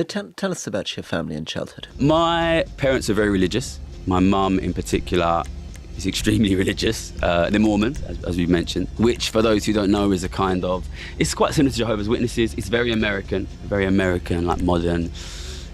Tell us about your family and childhood. My parents are very religious. My mum in particular is extremely religious. They're Mormon, as we've mentioned, which for those who don't know is a kind of, it's quite similar to Jehovah's Witnesses. It's very American, like modern,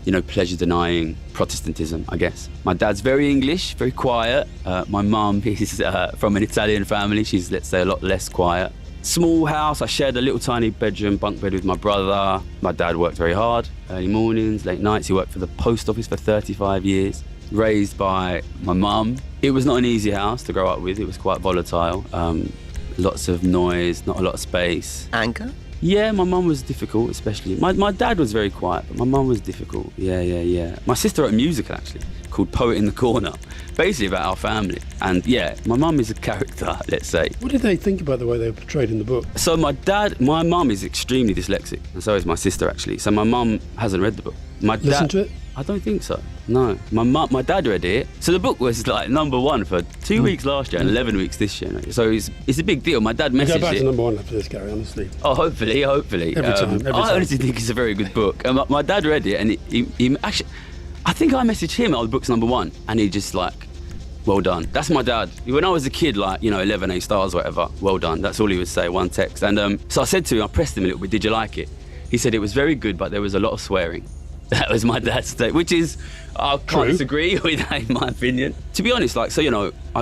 pleasure-denying Protestantism, I guess. My dad's very English, very quiet. My mum is from an Italian family. She's, let's say, a lot less quiet. Small house. I shared a little tiny bedroom, bunk bed with my brother. My dad worked very hard, early mornings, late nights. He worked for the post office for 35 years. Raised by my mum. It was not an easy house to grow up with. It was quite volatile. Lots of noise, not a lot of space. Anger? Yeah, my mum was difficult, especially. My dad was very quiet, but my mum was difficult. Yeah. My sister wrote a musical, actually, called Poet in the Corner, basically about our family. And yeah, my mum is a character, let's say. What did they think about the way they were portrayed in the book? So my mum is extremely dyslexic, and so is my sister, actually. So my mum hasn't read the book. Listen to it? I don't think so. No. My dad read it. So the book was like #1 for 2 weeks last year and 11 weeks this year. So it's a big deal. My dad messaged it. Go back to #1 after this, Gary, honestly. Oh, hopefully. Every time. I honestly think it's a very good book. And my dad read it, and he actually, I think I messaged him, the book's #1, and he just like, well done. That's my dad. When I was a kid, 11 A stars, whatever, well done. That's all he would say, one text. And so I said to him, I pressed him a little bit, did you like it? He said it was very good, but there was a lot of swearing. That was my dad's take, which is, I can't disagree with that in my opinion. To be honest, I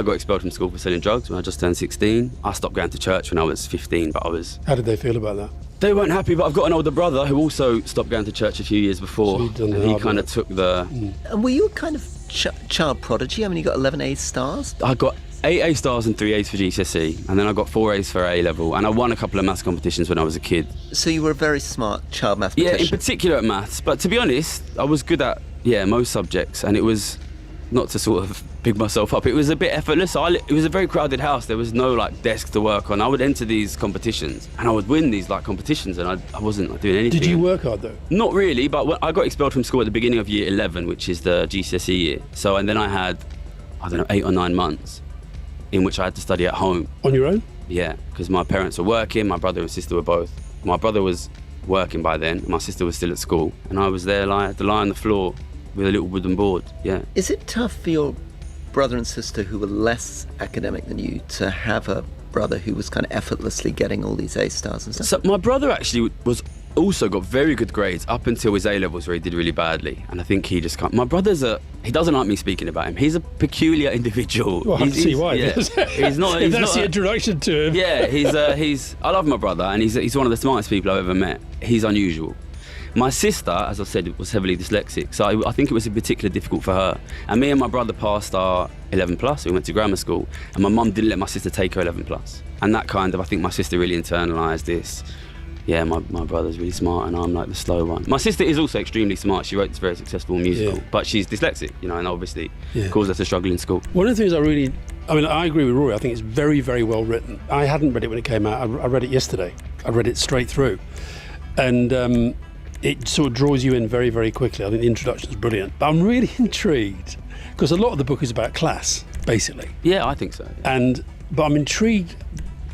got expelled from school for selling drugs when I just turned 16. I stopped going to church when I was 15, but How did they feel about that? They weren't happy, but I've got an older brother who also stopped going to church a few years before, and he kind of took the... And were you a kind of child prodigy? I mean, you got 11 A stars? I got 8 A stars and 3 A's for GCSE, and then I got 4 A's for A level, and I won a couple of maths competitions when I was a kid. So you were a very smart child mathematician? Yeah, in particular at maths, but to be honest, I was good at, most subjects, and it was, not to sort of big myself up, it was a bit effortless. It was a very crowded house, there was no desk to work on. I would enter these competitions, and I would win these competitions, and I wasn't doing anything. Did you work hard though? Not really, but when I got expelled from school at the beginning of year 11, which is the GCSE year. So, and then I had, 8 or 9 months in which I had to study at home. On your own? Yeah, because my parents were working, my brother and sister were both. My brother was working by then, my sister was still at school, and I was there, I had to lie on the floor with a little wooden board, yeah. Is it tough for your brother and sister who were less academic than you to have a brother who was kind of effortlessly getting all these A stars and stuff? So my brother actually also got very good grades up until his A levels, where he did really badly, and I think he just can't. My brother's he doesn't like me speaking about him. He's a peculiar individual. Well, I can see why. Yeah. He's not. If that's the introduction to him. Yeah, he's. I love my brother, and he's one of the smartest people I've ever met. He's unusual. My sister, as I said, was heavily dyslexic, so I think it was particularly difficult for her. And me and my brother passed our 11+, we went to grammar school, and my mum didn't let my sister take her 11+. And that kind of, I think my sister really internalised this. Yeah, my brother's really smart, and I'm the slow one. My sister is also extremely smart. She wrote this very successful musical, but she's dyslexic, and obviously caused her to struggle in school. One of the things I agree with Rory. I think it's very, very well written. I hadn't read it when it came out. I read it yesterday. I read it straight through. And it sort of draws you in very, very quickly. I think the introduction is brilliant. But I'm really intrigued, because a lot of the book is about class, basically. Yeah, I think so. But I'm intrigued.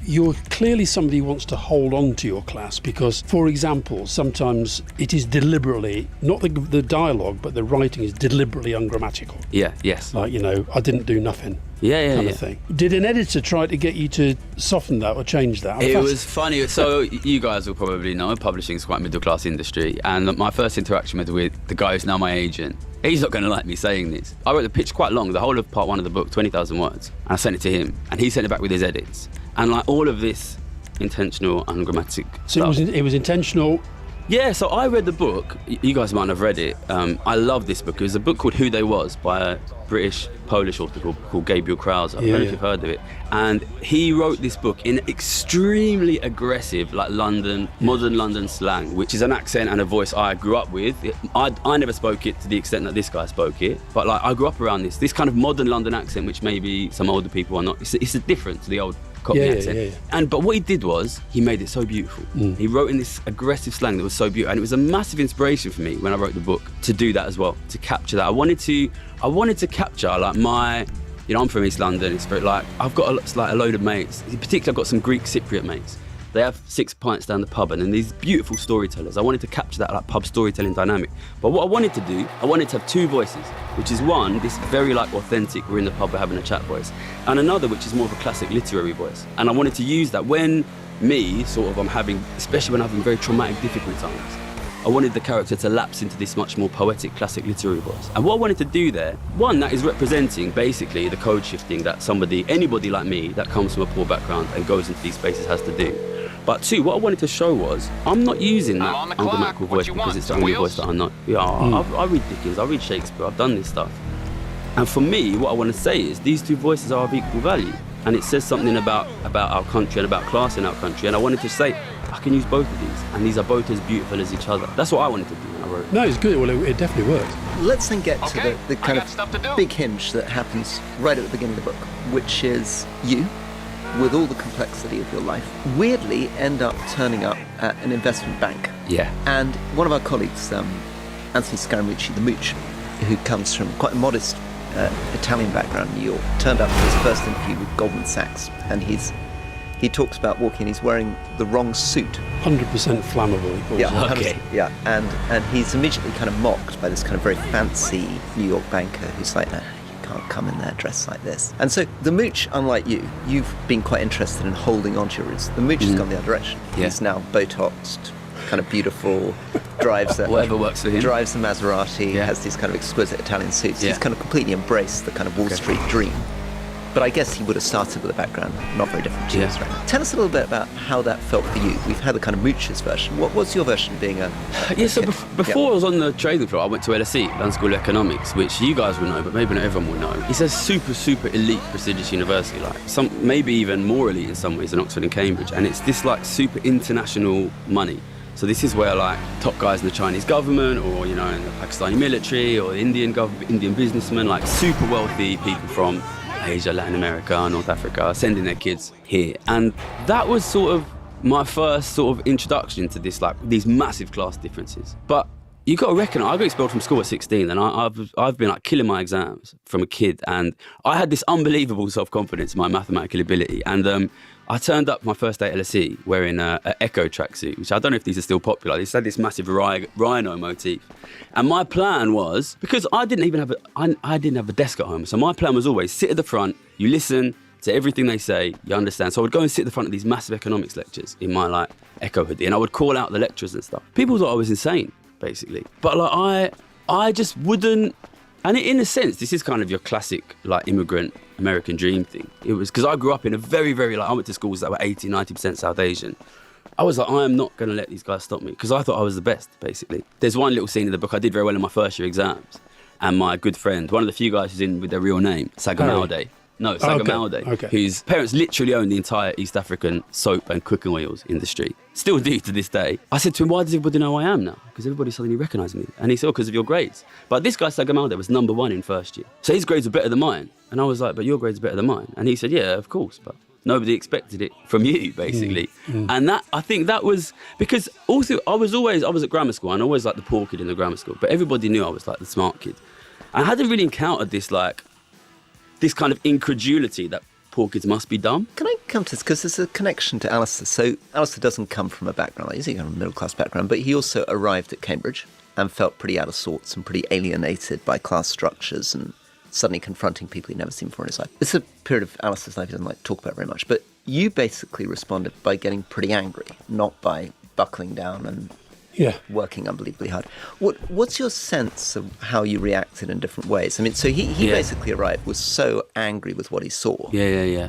You're clearly somebody who wants to hold on to your class because, for example, sometimes it is deliberately, not the dialogue, but the writing is deliberately ungrammatical. Yeah, yes. I didn't do nothing. Yeah. Of thing. Did an editor try to get you to soften that or change that? It was funny. So you guys will probably know publishing is quite a middle-class industry, and my first interaction with the guy who's now my agent, he's not going to like me saying this. I wrote the pitch quite long, the whole of part 1 of the book, 20,000 words, and I sent it to him, and he sent it back with his edits. And all of this intentional ungrammatic So stuff. it was intentional. Yeah, so I read the book. You guys might have read it. I love this book. It was a book called Who They Was by a British-Polish author called Gabriel Krauser. I don't know if you've heard of it. And he wrote this book in extremely aggressive, modern London slang, which is an accent and a voice I grew up with. I never spoke it to the extent that this guy spoke it, but I grew up around this kind of modern London accent, which maybe some older people are not. It's different to the old Cockney accent. But what he did was he made it so beautiful. He wrote in this aggressive slang that was so beautiful, and it was a massive inspiration for me when I wrote the book to do that as well, to capture that. I wanted to capture my, I'm from East London. It's very I've got a load of mates. In particular, I've got some Greek Cypriot mates They have 6 pints down the pub, and then these beautiful storytellers. I wanted to capture that like pub storytelling dynamic. But what I wanted to do, I wanted to have two voices, which is one, this very like authentic, we're in the pub, we're having a chat voice, and another which is more of a classic literary voice. And I wanted to use that when I'm having, especially when I'm having very traumatic, difficult times, I wanted the character to lapse into this much more poetic, classic literary voice. And what I wanted to do there, one, that is representing basically the code shifting that anybody like me that comes from a poor background and goes into these spaces has to do. But two, what I wanted to show was, I'm not using that ungrammatical voice because it's the only voice that I know. Yeah, I read Dickens, I read Shakespeare, I've done this stuff. And for me, what I want to say is these two voices are of equal value. And it says something about our country and about class in our country. And I wanted to say, I can use both of these, and these are both as beautiful as each other. That's what I wanted to do when I wrote it. No, it's good. Well, it definitely works. Let's then get to the kind of big hinge that happens right at the beginning of the book, which is you, with all the complexity of your life, weirdly end up turning up at an investment bank. Yeah. And one of our colleagues, Anthony Scaramucci, the Mooch, who comes from quite a modest Italian background in New York, turned up for his first interview with Goldman Sachs, and he talks about walking, he's wearing the wrong suit. 100% flammable, he calls Yeah, it. Okay. Yeah, and he's immediately kind of mocked by this kind of very fancy New York banker who's like, no, you can't come in there dressed like this. And so the Mooch, unlike you've been quite interested in holding on to your roots. The Mooch has gone the other direction. Yeah. He's now Botoxed, kind of beautiful, drives a Whatever works for him. Drives a Maserati, Yeah. has these kind of exquisite Italian suits. Yeah. He's kind of completely embraced the kind of Wall Street dream. But I guess he would have started with a background not very different to yours, right? Tell us a little bit about how that felt for you. We've had the kind of Mooch's version. What's your version being a Yeah, so kid? before I was on the trading floor, I went to LSE, London School of Economics, which you guys will know, but maybe not everyone will know. It's a super, super elite, prestigious university, like maybe even more elite in some ways than Oxford and Cambridge, and it's this like super international money. So this is where like top guys in the Chinese government, or in the Pakistani military, or the Indian government, Indian businessmen, like super wealthy people from Asia, Latin America, North Africa, sending their kids here. And that was sort of my first sort of introduction to this, like these massive class differences. But you got to reckon, I got expelled from school at 16, and I've been like killing my exams from a kid, and I had this unbelievable self-confidence in my mathematical ability. And I turned up my first day at LSE wearing an Echo tracksuit, which I don't know if these are still popular. They had this massive rhino motif. And my plan was, because I didn't have a desk at home, so my plan was always sit at the front, you listen to everything they say, you understand. So I would go and sit at the front of these massive economics lectures in my like Echo hoodie, and I would call out the lecturers and stuff. People thought I was insane, basically. But like I just wouldn't. And in a sense, this is kind of your classic like immigrant American dream thing. It was because I grew up in a very, very I went to schools that were 80-90% South Asian. I was like, I am not going to let these guys stop me, because I thought I was the best, basically. There's one little scene in the book, I did very well in my first year exams, and my good friend, one of the few guys who's in with their real name, Sagamaude. No, Sagamaude, whose parents literally own the entire East African soap and cooking oils industry. Still do to this day. I said to him, why does everybody know who I am now? Because everybody suddenly recognised me. And he said, because of your grades. But this guy, Sagamaude, was number 1 in first year. So his grades were better than mine. And I was like, but your grades are better than mine. And he said, yeah, of course, but nobody expected it from you, basically. And I think that was, because also I was at grammar school, and I always like the poor kid in the grammar school, but everybody knew I was like the smart kid. I hadn't really encountered this kind of incredulity that poor kids must be dumb. Can I come to this? Because there's a connection to Alistair. So Alistair doesn't come from a background like this, he comes from a middle-class background, but he also arrived at Cambridge and felt pretty out of sorts and pretty alienated by class structures and suddenly confronting people he'd never seen before in his life. It's a period of Alistair's life he doesn't like to talk about very much, but you basically responded by getting pretty angry, not by buckling down and working unbelievably hard. What's your sense of how you reacted in different ways? I mean, so he basically arrived, was so angry with what he saw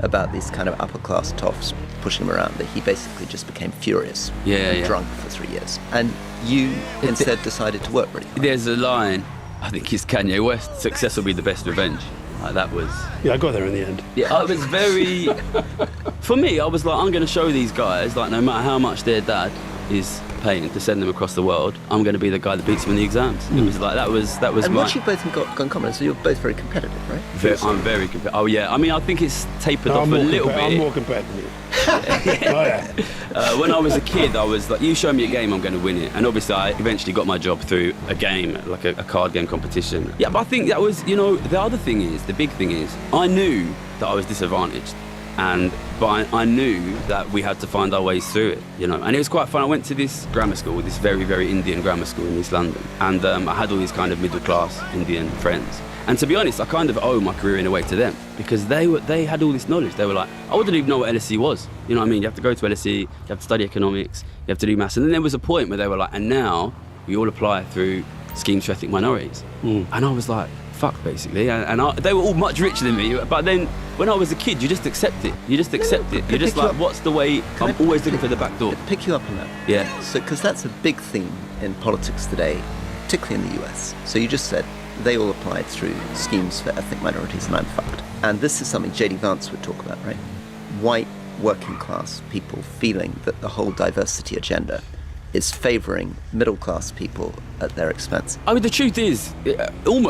about these kind of upper class toffs pushing him around that he basically just became furious and drunk for 3 years. And you instead decided to work really hard. There's a line, I think it's Kanye West, success will be the best revenge. Like that was... Yeah, I got there in the end. Yeah, I was very... For me, I was like, I'm going to show these guys, like no matter how much their dad is paying to send them across the world, I'm going to be the guy that beats them in the exams. It was like, that was and what you both got in common is you're both very competitive, right? I'm very competitive. Oh yeah, I mean, I think it's tapered off a little bit. I'm more competitive than you. When I was a kid, I was like, you show me a game, I'm going to win it. And obviously I eventually got my job through a game, like a card game competition. Yeah, but I think that was, the other thing is, the big thing is, I knew that I was disadvantaged. But I knew that we had to find our ways through it, you know. And it was quite fun. I went to this grammar school, this very, very Indian grammar school in East London, and I had all these kind of middle-class Indian friends. And to be honest, I kind of owe my career in a way to them, because they had all this knowledge. They were like, I wouldn't even know what LSE was. You know what I mean? You have to go to LSE, you have to study economics, you have to do maths. And then there was a point where they were like, and now we all apply through schemes for ethnic minorities. And I was like, fuck, basically. They were all much richer than me. But then when I was a kid, you just accept it. You just accept it. You're just like, what's the way? I'm always looking for the back door. Pick you up on that. Yeah. So, because that's a big theme in politics today, particularly in the US. So you just said they all applied through schemes for ethnic minorities, and I'm fucked. And this is something J.D. Vance would talk about, right? White working class people feeling that the whole diversity agenda is favouring middle-class people at their expense. I mean, the truth is,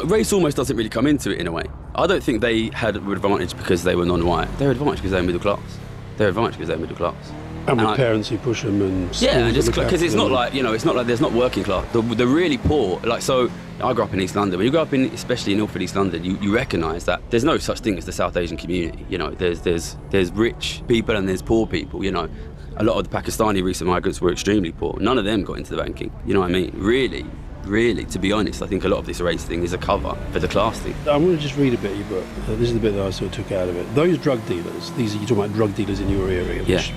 race almost doesn't really come into it in a way. I don't think they had an advantage because they were non-white. They were advantage because they were middle class. They were advantage because they were middle class. And with parents who push them and yeah, and just because it's not like, you know, it's not like there's not working class. The really poor, like, so I grew up in East London. When you grow up in, especially in North East London, you recognise that there's no such thing as the South Asian community. You know, there's rich people and there's poor people. You know, a lot of the Pakistani recent migrants were extremely poor. None of them got into the banking. You know what I mean? Really, to be honest, I think a lot of this race thing is a cover for the class thing. I want to just read a bit of your book. This is the bit that I sort of took out of it. Those drug dealers, you're talking about drug dealers in your area, which,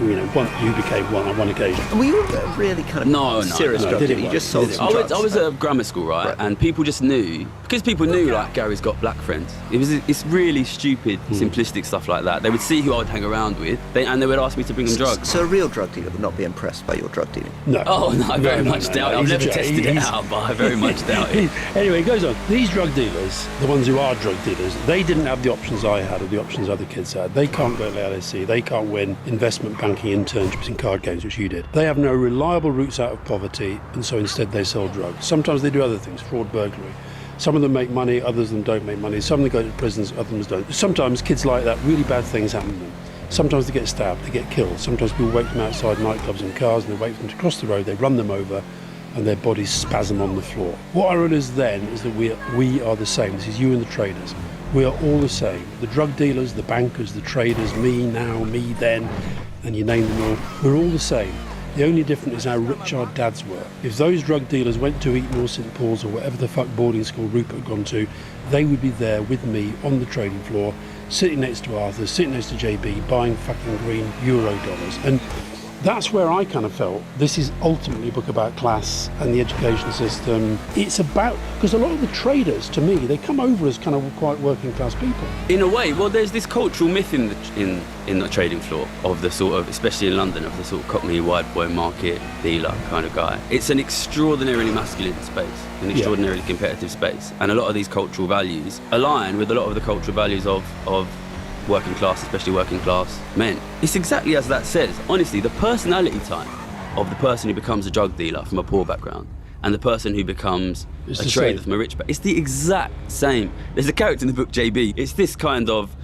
you know, you became one on one occasion. Were you a really kind of serious drug dealer? You just sold some drugs. I was at grammar school, right? And people just knew, because people knew, like, Gary's got black friends. It's really stupid, simplistic stuff like that. They would see who I would hang around with, and they would ask me to bring them drugs. So a real drug dealer would not be impressed by your drug dealing? No. Oh, no, I very much doubt it. I've never tested it out, but I very much doubt it. Anyway, it goes on. These drug dealers, the ones who are drug dealers, they didn't have the options I had or the options other kids had. They can't go to LSE. They can't win investment banking internships in card games, which you did. They have no reliable routes out of poverty, and so instead they sell drugs. Sometimes they do other things, fraud, burglary. Some of them make money, others of them don't make money. Some of them go to prisons, others don't. Sometimes kids like that, really bad things happen to them. Sometimes they get stabbed, they get killed. Sometimes people wait for them outside nightclubs and cars, and they wait for them to cross the road, they run them over, and their bodies spasm on the floor. What I realised then is that we are the same. This is you and the traders. We are all the same. The drug dealers, the bankers, the traders, me now, me then, and you name them all. We're all the same. The only difference is how rich our dads were. If those drug dealers went to Eton or St Paul's or whatever the fuck boarding school Rupert had gone to, they would be there with me on the trading floor, sitting next to Arthur, sitting next to JB, buying fucking green euro dollars. And that's where I kind of felt this is ultimately a book about class and the education system. It's about, because a lot of the traders, to me, they come over as kind of quite working class people. In a way, well, there's this cultural myth in the trading floor of the sort of, especially in London, of the sort of Cockney wide boy market dealer kind of guy. It's an extraordinarily masculine space, an extraordinarily competitive space, and a lot of these cultural values align with a lot of the cultural values of working class, especially working class men. It's exactly as that says. Honestly, the personality type of the person who becomes a drug dealer from a poor background and the person who becomes a trader from a rich background, it's the exact same. There's a character in the book, JB. It's this kind of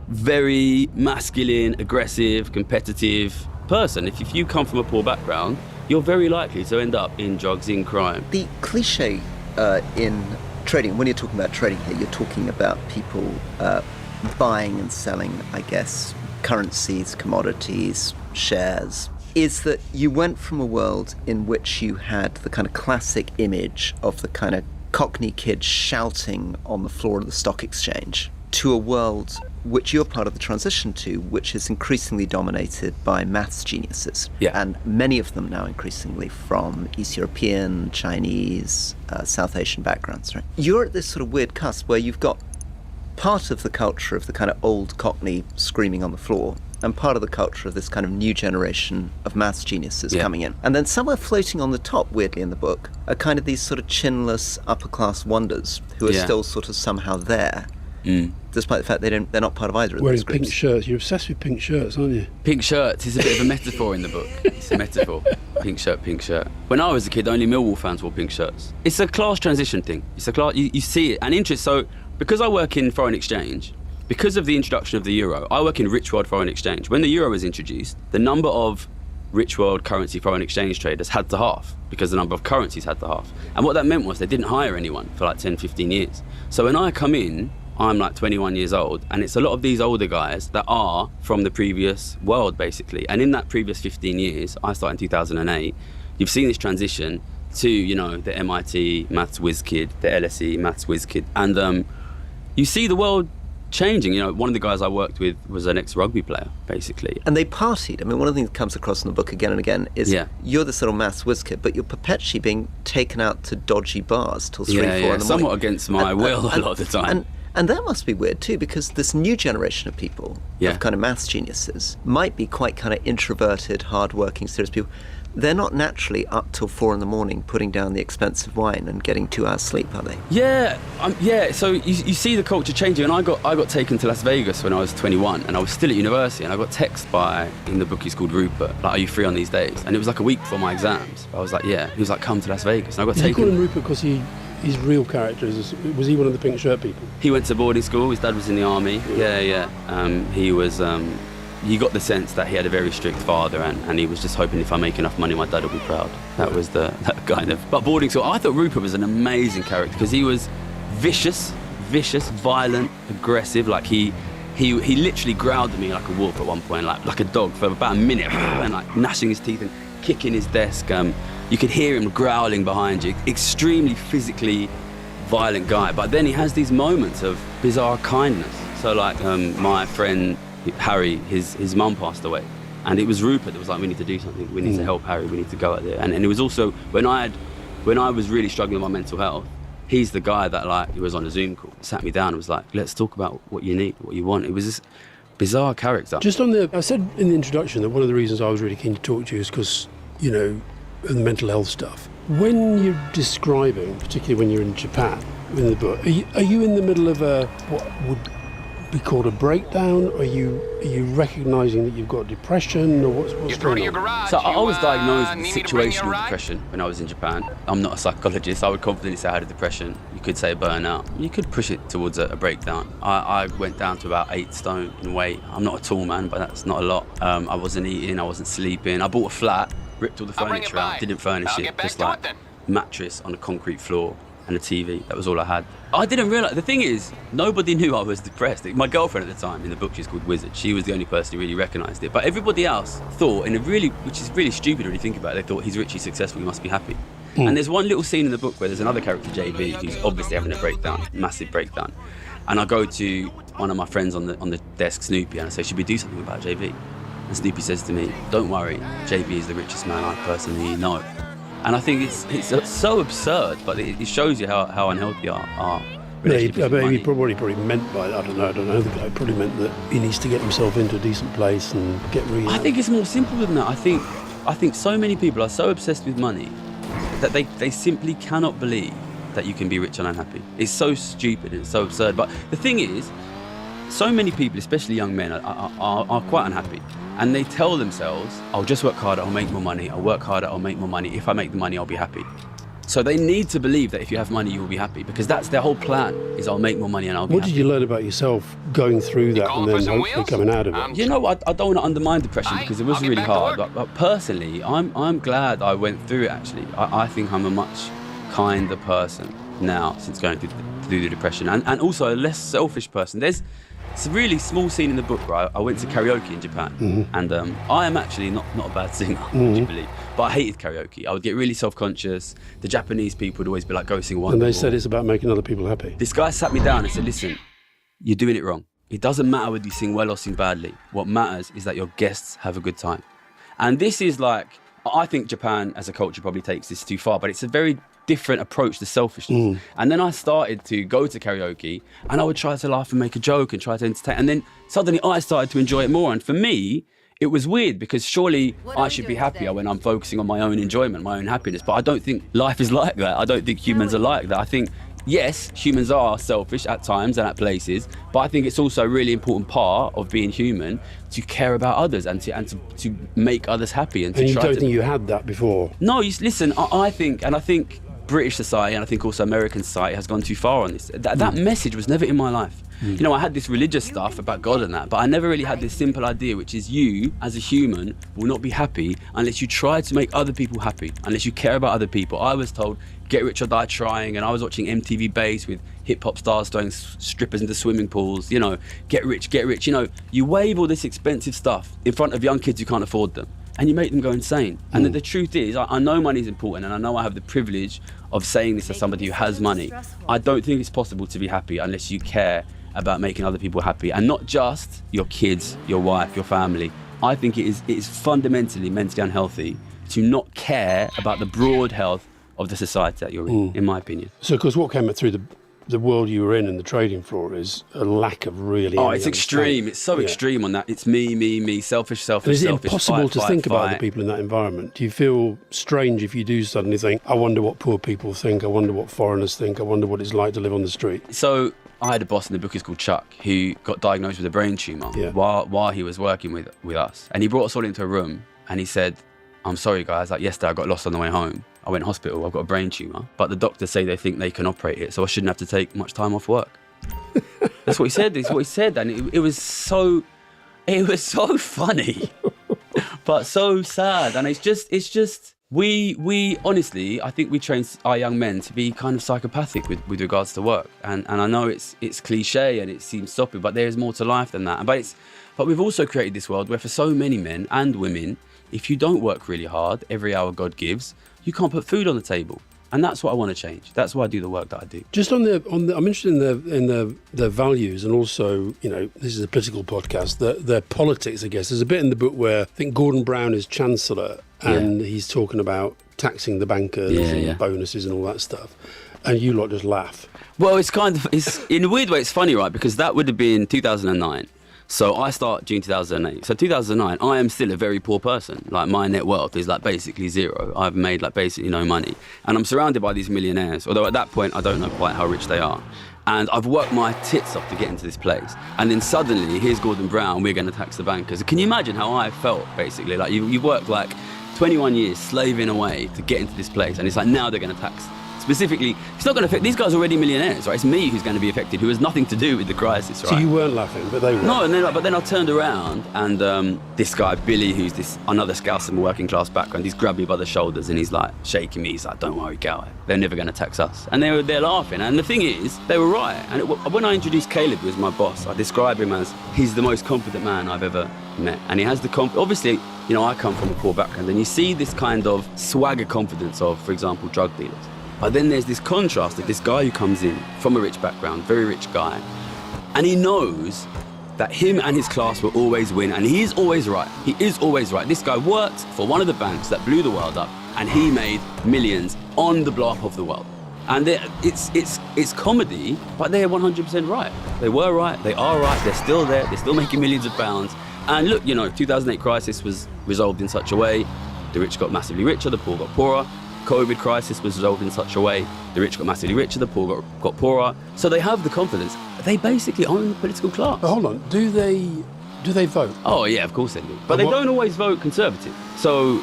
very masculine, aggressive, competitive person. If you come from a poor background, you're very likely to end up in drugs, in crime. The cliche in trading, when you're talking about trading here, you're talking about people buying and selling, I guess, currencies, commodities, shares, is that you went from a world in which you had the kind of classic image of the kind of Cockney kid shouting on the floor of the stock exchange to a world which you're part of the transition to, which is increasingly dominated by maths geniuses. Yeah. And many of them now increasingly from East European, Chinese, South Asian backgrounds, right? You're at this sort of weird cusp where you've got part of the culture of the kind of old Cockney screaming on the floor and part of the culture of this kind of new generation of maths geniuses coming in. And then somewhere floating on the top, weirdly in the book, are kind of these sort of chinless upper-class wonders who are still sort of somehow there, despite the fact they're not part of either of those groups. Wearing pink shirts. You're obsessed with pink shirts, aren't you? Pink shirts is a bit of a metaphor in the book. It's a metaphor. Pink shirt, pink shirt. When I was a kid, only Millwall fans wore pink shirts. It's a class transition thing. It's a class, you see it. And interest, so because I work in foreign exchange, because of the introduction of the euro, I work in rich world foreign exchange. When the euro was introduced, the number of rich world currency foreign exchange traders had to halve because the number of currencies had to halve. And what that meant was they didn't hire anyone for like 10, 15 years. So when I come in I'm like 21 years old, and it's a lot of these older guys that are from the previous world, basically. And in that previous 15 years, I started in 2008, you've seen this transition to, you know, the MIT maths whiz kid, the LSE maths whiz kid, and you see the world changing. You know, one of the guys I worked with was an ex-rugby player, basically. And they partied. I mean, one of the things that comes across in the book again and again is you're this little maths whiz kid, but you're perpetually being taken out to dodgy bars till 3, 4 in the morning. Somewhat against my will a lot of the time. And that must be weird too, because this new generation of people, of kind of maths geniuses, might be quite kind of introverted, hard-working, serious people. They're not naturally up till 4 in the morning putting down the expensive wine and getting 2 hours sleep, are they? Yeah. So you see the culture changing, and I got taken to Las Vegas when I was 21, and I was still at university, and I got texted by, in the book he's called Rupert, like, are you free on these days? And it was like a week before my exams. I was like, yeah. He was like, come to Las Vegas. And I got taken. Did you call him Rupert because his real character was he one of the pink shirt people? He went to boarding school. His dad was in the army. Yeah. He was. You got the sense that he had a very strict father, and he was just hoping if I make enough money, my dad will be proud. That was that kind of. But boarding school, I thought Rupert was an amazing character because he was vicious, violent, aggressive. Like he literally growled at me like a wolf at one point, like a dog for about a minute, and like gnashing his teeth and kicking his desk. You could hear him growling behind you. Extremely physically violent guy, but then he has these moments of bizarre kindness. So like my friend Harry, his mum passed away, and it was Rupert that was like, we need to do something, we need to help Harry, we need to go out there. And it was also when I was really struggling with my mental health, he's the guy that, like, he was on a Zoom call, sat me down and was like, let's talk about what you need, what you want. It was this bizarre character. Just on I said in the introduction that one of the reasons I was really keen to talk to you is because, you know, of the mental health stuff. When you're describing, particularly when you're in Japan, in the book, are you in the middle of what would be called a breakdown? Are you recognising that you've got depression, or what's going on? So I was diagnosed with situational depression when I was in Japan. I'm not a psychologist. I would confidently say I had a depression. You could say burnout. You could push it towards a breakdown. I went down to about 8 stone in weight. I'm not a tall man, but that's not a lot. I wasn't eating, I wasn't sleeping. I bought a flat, ripped all the furniture out, didn't furnish it, just like mattress on a concrete floor and a TV. That was all I had. I didn't realise, the thing is, nobody knew I was depressed. My girlfriend at the time, in the book she's called Wizard, she was the only person who really recognised it. But everybody else thought, which is really stupid when you think about it, they thought he's rich, he's successful, he must be happy. And there's one little scene in the book where there's another character, JB, who's obviously having a breakdown, massive breakdown. And I go to one of my friends on the desk, Snoopy, and I say, should we do something about JB? And Snoopy says to me, don't worry, JB is the richest man I personally know. And I think it's so absurd, but it shows you how unhealthy our relationships with money. He probably meant by that, I don't know, the guy probably meant that he needs to get himself into a decent place and get rehab. I think it's more simple than that. I think so many people are so obsessed with money that they simply cannot believe that you can be rich and unhappy. It's so stupid and it's so absurd. But the thing is, so many people, especially young men, are quite unhappy. And they tell themselves, I'll just work harder, I'll make more money. I'll work harder, I'll make more money. If I make the money, I'll be happy. So they need to believe that if you have money, you will be happy, because that's their whole plan, is I'll make more money and I'll be happy. What did you learn about yourself going through that and then hopefully coming out of it? You know, I don't want to undermine depression because it was really hard. But personally, I'm glad I went through it, actually. I think I'm a much kinder person now since going through the depression, and also a less selfish person. It's a really small scene in the book where I went to karaoke in Japan, and I am actually not a bad singer, would you believe? But I hated karaoke. I would get really self-conscious. The Japanese people would always be like, go sing one. And they said it's about making other people happy. This guy sat me down and said, listen, you're doing it wrong. It doesn't matter whether you sing well or sing badly. What matters is that your guests have a good time. And this is like, I think Japan as a culture probably takes this too far, but it's a very different approach to selfishness. And then I started to go to karaoke and I would try to laugh and make a joke and try to entertain. And then suddenly I started to enjoy it more. And for me, it was weird because surely I should be happier when I'm focusing on my own enjoyment, my own happiness. But I don't think life is like that. I don't think humans are like that. I think, yes, humans are selfish at times and at places, but I think it's also a really important part of being human to care about others and to make others happy. And you don't think you had that before? No, listen, I think British society and I think also American society has gone too far on this. That message was never in my life. You know, I had this religious stuff about God and that, but I never really had this simple idea, which is you, as a human, will not be happy unless you try to make other people happy, unless you care about other people. I was told, get rich or die trying, and I was watching MTV Base with hip hop stars throwing strippers into swimming pools, you know, get rich, you know, you wave all this expensive stuff in front of young kids who can't afford them and you make them go insane. And the truth is, I know money is important and I know I have the privilege of saying this as somebody who has money. I don't think it's possible to be happy unless you care about making other people happy, and not just your kids, your wife, your family. I think it is fundamentally mentally unhealthy to not care about the broad health of the society that you're in my opinion. So, of course, what came through the world you were in and the trading floor is a lack of really. Oh, it's extreme. It's so extreme on that. It's me, selfish. And is it selfish, impossible to think about fight. the people in that environment? Do you feel strange if you do suddenly think, I wonder what poor people think, I wonder what foreigners think, I wonder what it's like to live on the street? So I had a boss in the book is called Chuck, who got diagnosed with a brain tumour while he was working with us. And he brought us all into a room and he said, I'm sorry guys, like yesterday I got lost on the way home. I went to hospital, I've got a brain tumour, but the doctors say they think they can operate it, so I shouldn't have to take much time off work. That's what he said, and it was so funny, but so sad. And it's just, we honestly, I think we train our young men to be kind of psychopathic with regards to work. And I know it's cliche and it seems stupid, but there is more to life than that. But we've also created this world where for so many men and women, if you don't work really hard every hour God gives, you can't put food on the table. And that's what I want to change. That's why I do the work that I do. Just on the I'm interested in the values, and also, you know, this is a political podcast, the politics, I guess. There's a bit in the book where I think Gordon Brown is Chancellor and he's talking about taxing the bankers and bonuses and all that stuff. And you lot just laugh. Well, it's in a weird way, it's funny, right? Because that would have been 2009. So I start June 2008. So 2009, I am still a very poor person. Like my net wealth is like basically zero. I've made like basically no money. And I'm surrounded by these millionaires, although at that point, I don't know quite how rich they are. And I've worked my tits off to get into this place. And then suddenly, here's Gordon Brown, we're going to tax the bankers. Can you imagine how I felt, basically? Like you've worked like 21 years slaving away to get into this place. And it's like, now they're going to tax. Specifically, it's not going to affect, these guys are already millionaires, right? It's me who's going to be affected, who has nothing to do with the crisis, right? So you weren't laughing, but they were. No, but then I turned around and this guy, Billy, who's this another Scouse from a working class background, he's grabbed me by the shoulders and he's like shaking me. He's like, don't worry, guy, they're never going to tax us. And they're laughing. And the thing is, they were right. And when I introduced Caleb, who was my boss, I describe him as, he's the most confident man I've ever met. And he has obviously, you know, I come from a poor background and you see this kind of swagger confidence of, for example, drug dealers. But then there's this contrast of this guy who comes in from a rich background, very rich guy, and he knows that him and his class will always win, and he is always right. He is always right. This guy worked for one of the banks that blew the world up, and he made millions on the blow up of the world. And it's comedy, but they're 100% right. They were right, they are right, they're still there, they're still making millions of pounds. And look, you know, 2008 crisis was resolved in such a way, the rich got massively richer, the poor got poorer. COVID crisis was resolved in such a way, the rich got massively richer, the poor got poorer. So they have the confidence. They basically own the political class. But hold on, do they vote? Oh yeah, of course they do. But they don't always vote Conservative. So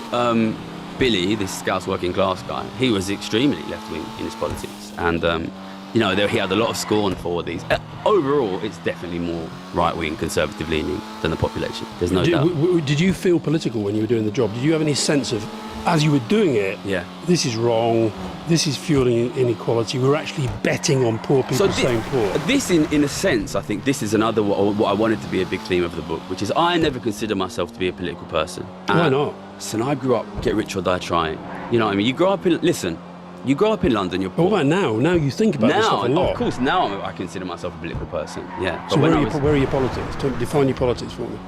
Billy, this Scouse working class guy, he was extremely left-wing in his politics. And you know, he had a lot of scorn for these. Overall, it's definitely more right-wing, conservative-leaning than the population. There's no doubt. Did you feel political when you were doing the job? Did you have any sense of, as you were doing it, this is wrong, this is fueling inequality, we're actually betting on poor people staying poor? This, in a sense, I think this is another what I wanted to be a big theme of the book, which is I never consider myself to be a political person. Why not? So I grew up, get rich or die trying. You know what I mean? You grow up in London, you're poor. What about now? Now you think about this stuff a lot. Of course, now I consider myself a political person, yeah. So where are your politics? Define your politics for me.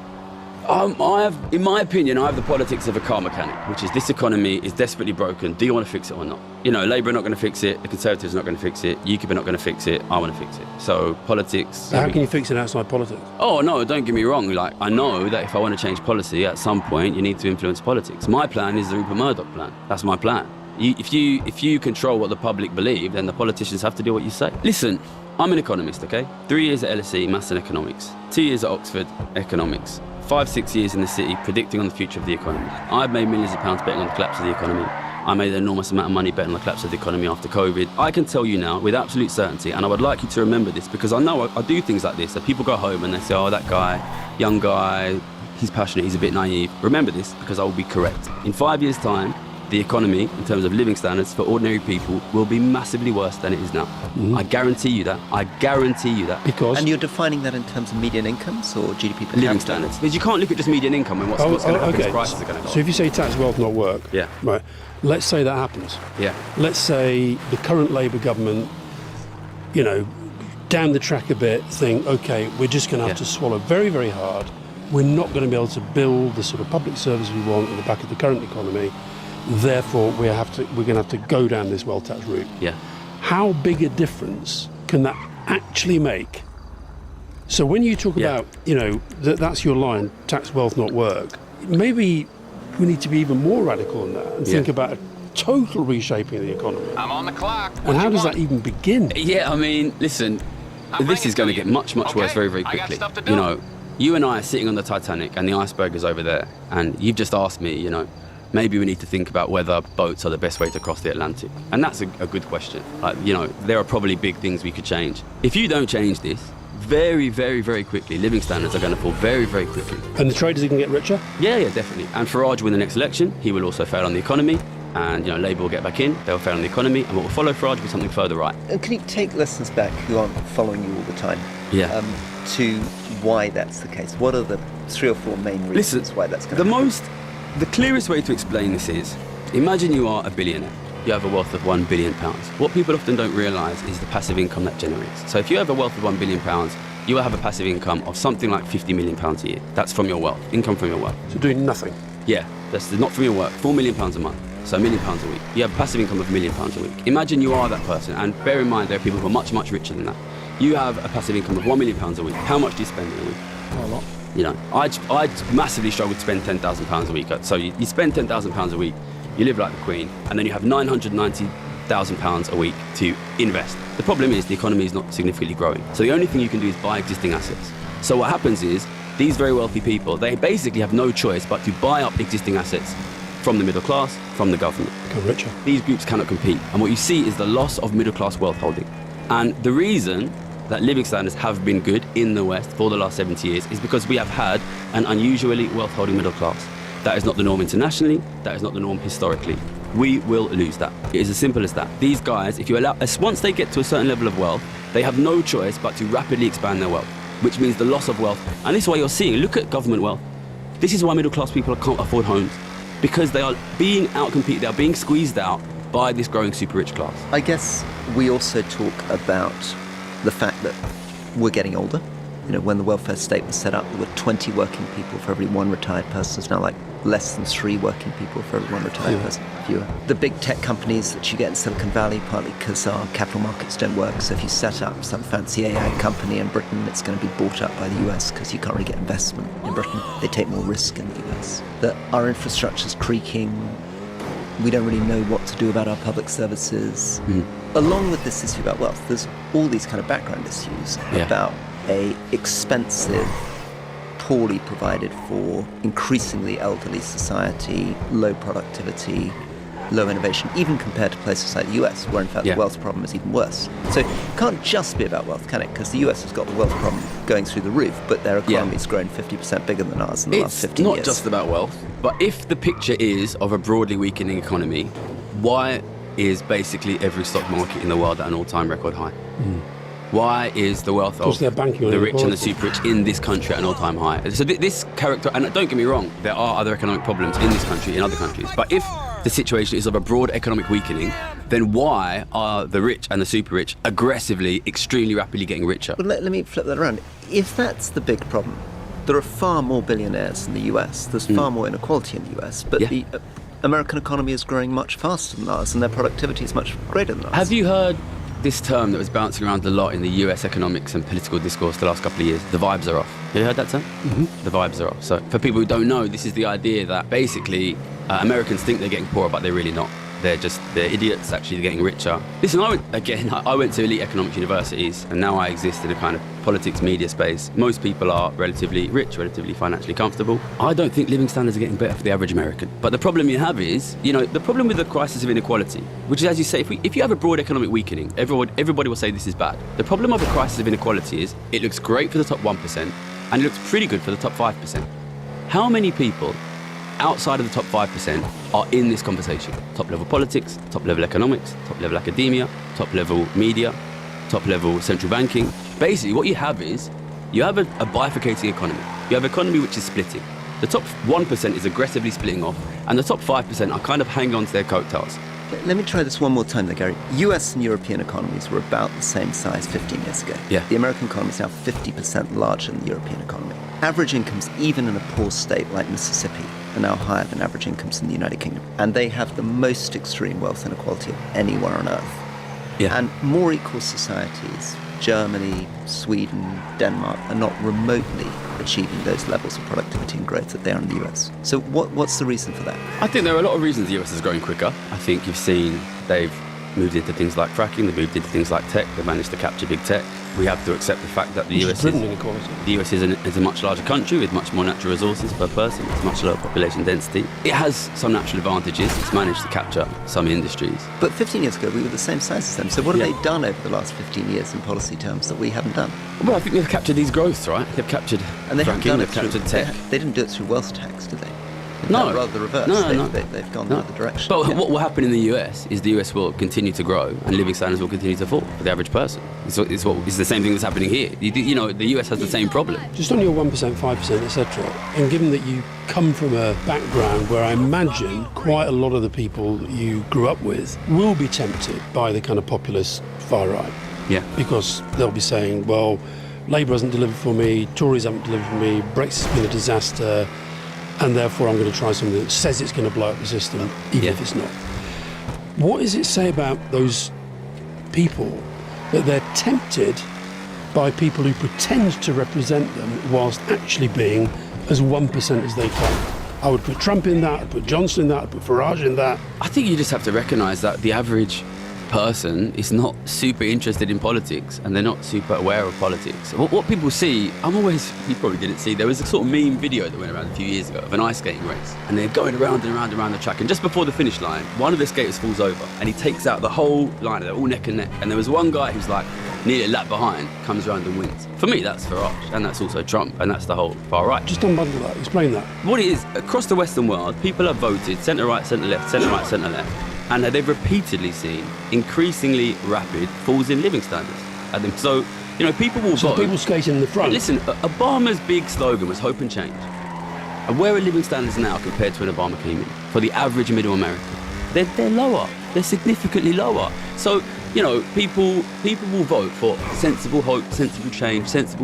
In my opinion, I have the politics of a car mechanic, which is this economy is desperately broken. Do you want to fix it or not? You know, Labour are not going to fix it, the Conservatives are not going to fix it, UKIP are not going to fix it, I want to fix it. So politics... So how can you fix it outside politics? Oh, no, don't get me wrong. Like, I know that if I want to change policy, at some point you need to influence politics. My plan is the Rupert Murdoch plan. That's my plan. If you control what the public believe, then the politicians have to do what you say. Listen, I'm an economist, okay? 3 years at LSE, Maths and Economics. 2 years at Oxford, Economics. 5-6 years in the city, predicting on the future of the economy. I've made millions of pounds betting on the collapse of the economy. I made an enormous amount of money betting on the collapse of the economy after COVID. I can tell you now with absolute certainty, and I would like you to remember this, because I know I do things like this, that people go home and they say, oh, that guy, young guy, he's passionate, he's a bit naive. Remember this, because I will be correct. In 5 years' time, the economy, in terms of living standards for ordinary people, will be massively worse than it is now. I guarantee you that. I guarantee you that. Because And you're defining that in terms of median incomes or GDP per Living capita? standards. Because you can't look at just median income and what's going to happen is prices are going to go up. So if you say tax wealth not work, Yeah. right, let's say that happens. Yeah. Let's say the current Labour government, you know, down the track a bit, think, okay, we're just going to have to swallow very, very hard. We're not going to be able to build the sort of public service we want on the back of the current economy. Therefore, we're going to have to go down this wealth tax route. Yeah. How big a difference can that actually make? So when you talk Yeah. about, you know, that's your line, tax wealth not work, maybe we need to be even more radical than that and think about a total reshaping of the economy. I'm on the clock. And how does that even begin? Yeah, I mean, listen, I'm this is bringing going to to get you. much, much worse Okay, very, very I got quickly. stuff to do. You know, you and I are sitting on the Titanic and the iceberg is over there. And you've just asked me, you know, maybe we need to think about whether boats are the best way to cross the Atlantic. And that's a good question. You know, there are probably big things we could change. If you don't change this, very, very, very quickly, living standards are going to fall very, very quickly. And the traders are going to get richer? Yeah, definitely. And Farage win the next election, he will also fail on the economy. And, you know, Labour will get back in, they'll fail on the economy. And what will follow Farage will be something further right. And can you take listeners back who aren't following you all the time Yeah. to why that's the case? What are the 3 or 4 main reasons Listen, why that's going to happen? the clearest way to explain this is, imagine you are a billionaire. You have a wealth of £1 billion. What people often don't realise is the passive income that generates. So if you have a wealth of £1 billion, you will have a passive income of something like £50 million a year. That's from your wealth, income from your wealth. So doing nothing. Yeah, that's not from your work. £4 million a month, so £1 million a week. You have a passive income of £1 million a week. Imagine you are that person, and bear in mind there are people who are much, much richer than that. You have a passive income of £1 million a week. How much do you spend in a week? A lot. You know, I'd massively struggle to spend £10,000 a week. So you spend £10,000 a week, you live like the Queen, and then you have £990,000 a week to invest. The problem is the economy is not significantly growing. So the only thing you can do is buy existing assets. So what happens is these very wealthy people, they basically have no choice but to buy up existing assets from the middle class, from the government. Become richer. These groups cannot compete. And what you see is the loss of middle class wealth holding. And the reason that living standards have been good in the West for the last 70 years is because we have had an unusually wealth holding middle class. That is not the norm internationally, that is not the norm historically. We will lose that. It is as simple as that. These guys, if you allow, once they get to a certain level of wealth, they have no choice but to rapidly expand their wealth, which means the loss of wealth. And this is why you're seeing, look at government wealth. This is why middle class people can't afford homes, because they are being outcompeted, they are being squeezed out by this growing super rich class. I guess we also talk about the fact that we're getting older. You know, when the welfare state was set up, there were 20 working people for every 1 retired person. It's now like less than 3 working people for every 1 retired person. Fewer. The big tech companies that you get in Silicon Valley, partly because our capital markets don't work. So if you set up some fancy AI company in Britain, it's going to be bought up by the US because you can't really get investment in Britain. They take more risk in the US. That our infrastructure's creaking. We don't really know what to do about our public services. Along with this issue about wealth, there's all these kind of background issues about a expensive, poorly provided for, increasingly elderly society, low productivity, low innovation, even compared to places like the US, where in fact the wealth problem is even worse. So it can't just be about wealth, can it? Because the US has got the wealth problem going through the roof, but their economy's grown 50% bigger than ours in the last 50 years. It's not just about wealth, but if the picture is of a broadly weakening economy, why is basically every stock market in the world at an all-time record high? Why is the wealth of they're banking on the rich and the inequality. super rich in this country at an all-time high? So this character, and don't get me wrong, there are other economic problems in this country, in other countries, but if the situation is of a broad economic weakening, then why are the rich and the super rich aggressively, extremely rapidly getting richer? Well, let me flip that around. If that's the big problem, there are far more billionaires in the US. There's far more inequality in the US, but the American economy is growing much faster than ours, and their productivity is much greater than ours. Have you heard this term that was bouncing around a lot in the US economics and political discourse the last couple of years? The vibes are off. Have you heard that term? The vibes are off. So for people who don't know, this is the idea that basically Americans think they're getting poorer, but they're really not. They're idiots actually getting richer. Listen, I went to elite economics universities, and now I exist in a kind of politics media space. Most people are relatively rich, relatively financially comfortable. I don't think living standards are getting better for the average American. But the problem you have is, you know, the problem with the crisis of inequality, which is, as you say, if you have a broad economic weakening, everybody will say this is bad. The problem of a crisis of inequality is it looks great for the top 1%, and it looks pretty good for the top 5%. How many people outside of the top 5% are in this conversation. Top-level politics, top-level economics, top-level academia, top-level media, top-level central banking. Basically, what you have is, you have a bifurcating economy. You have an economy which is splitting. The top 1% is aggressively splitting off, and the top 5% are kind of hanging on to their coattails. Let me try this one more time, though, Gary. US and European economies were about the same size 15 years ago. Yeah. The American economy is now 50% larger than the European economy. Average incomes, even in a poor state like Mississippi, are now higher than average incomes in the United Kingdom. And they have the most extreme wealth inequality of anywhere on earth. Yeah. And more equal societies, Germany, Sweden, Denmark, are not remotely achieving those levels of productivity and growth that they are in the US. So what's the reason for that? I think there are a lot of reasons the US is growing quicker. I think you've seen they've moved into things like fracking, they've moved into things like tech, they've managed to capture big tech. We have to accept the fact that the US is a much larger country with much more natural resources per person, it's much lower population density. It has some natural advantages, it's managed to capture some industries. But 15 years ago, we were the same size as them. So what have they done over the last 15 years in policy terms that we haven't done? Well, I think they've captured these growths, right? They've captured And they haven't fracking, done it they've captured through, tech. They didn't do it through wealth tax, did they? No. Rather the reverse. No. They've gone the other direction. But Yeah. what will happen in the US is the US will continue to grow and living standards will continue to fall for the average person. It's the same thing that's happening here. You know, the US has the same problem. Just on your 1%, 5%, etc. And given that you come from a background where I imagine quite a lot of the people that you grew up with will be tempted by the kind of populist far right. Yeah. Because they'll be saying, well, Labour hasn't delivered for me, Tories haven't delivered for me, Brexit's been a disaster, and therefore I'm going to try something that says it's going to blow up the system, even if it's not. What does it say about those people that they're tempted by people who pretend to represent them whilst actually being as 1% as they can? I would put Trump in that, I'd put Johnson in that, I'd put Farage in that. I think you just have to recognise that the average person is not super interested in politics and they're not super aware of politics. What people see, you probably didn't see, there was a sort of meme video that went around a few years ago of an ice skating race and they're going around and around and around the track, and just before the finish line one of the skaters falls over and he takes out the whole line, they're all neck and neck, and there was one guy who's like nearly a lap behind, comes around and wins. For me that's Farage, and that's also Trump, and that's the whole far right. Just unbundle that, explain that. What it is, across the Western world, people have voted centre right, centre left, centre right, centre left, and they've repeatedly seen increasingly rapid falls in living standards at them. So, you know, people will vote. People skating in the front. Listen, Obama's big slogan was hope and change. And where are living standards now compared to when Obama came in? For the average middle American, they're lower. They're significantly lower. So, you know, people will vote for sensible hope, sensible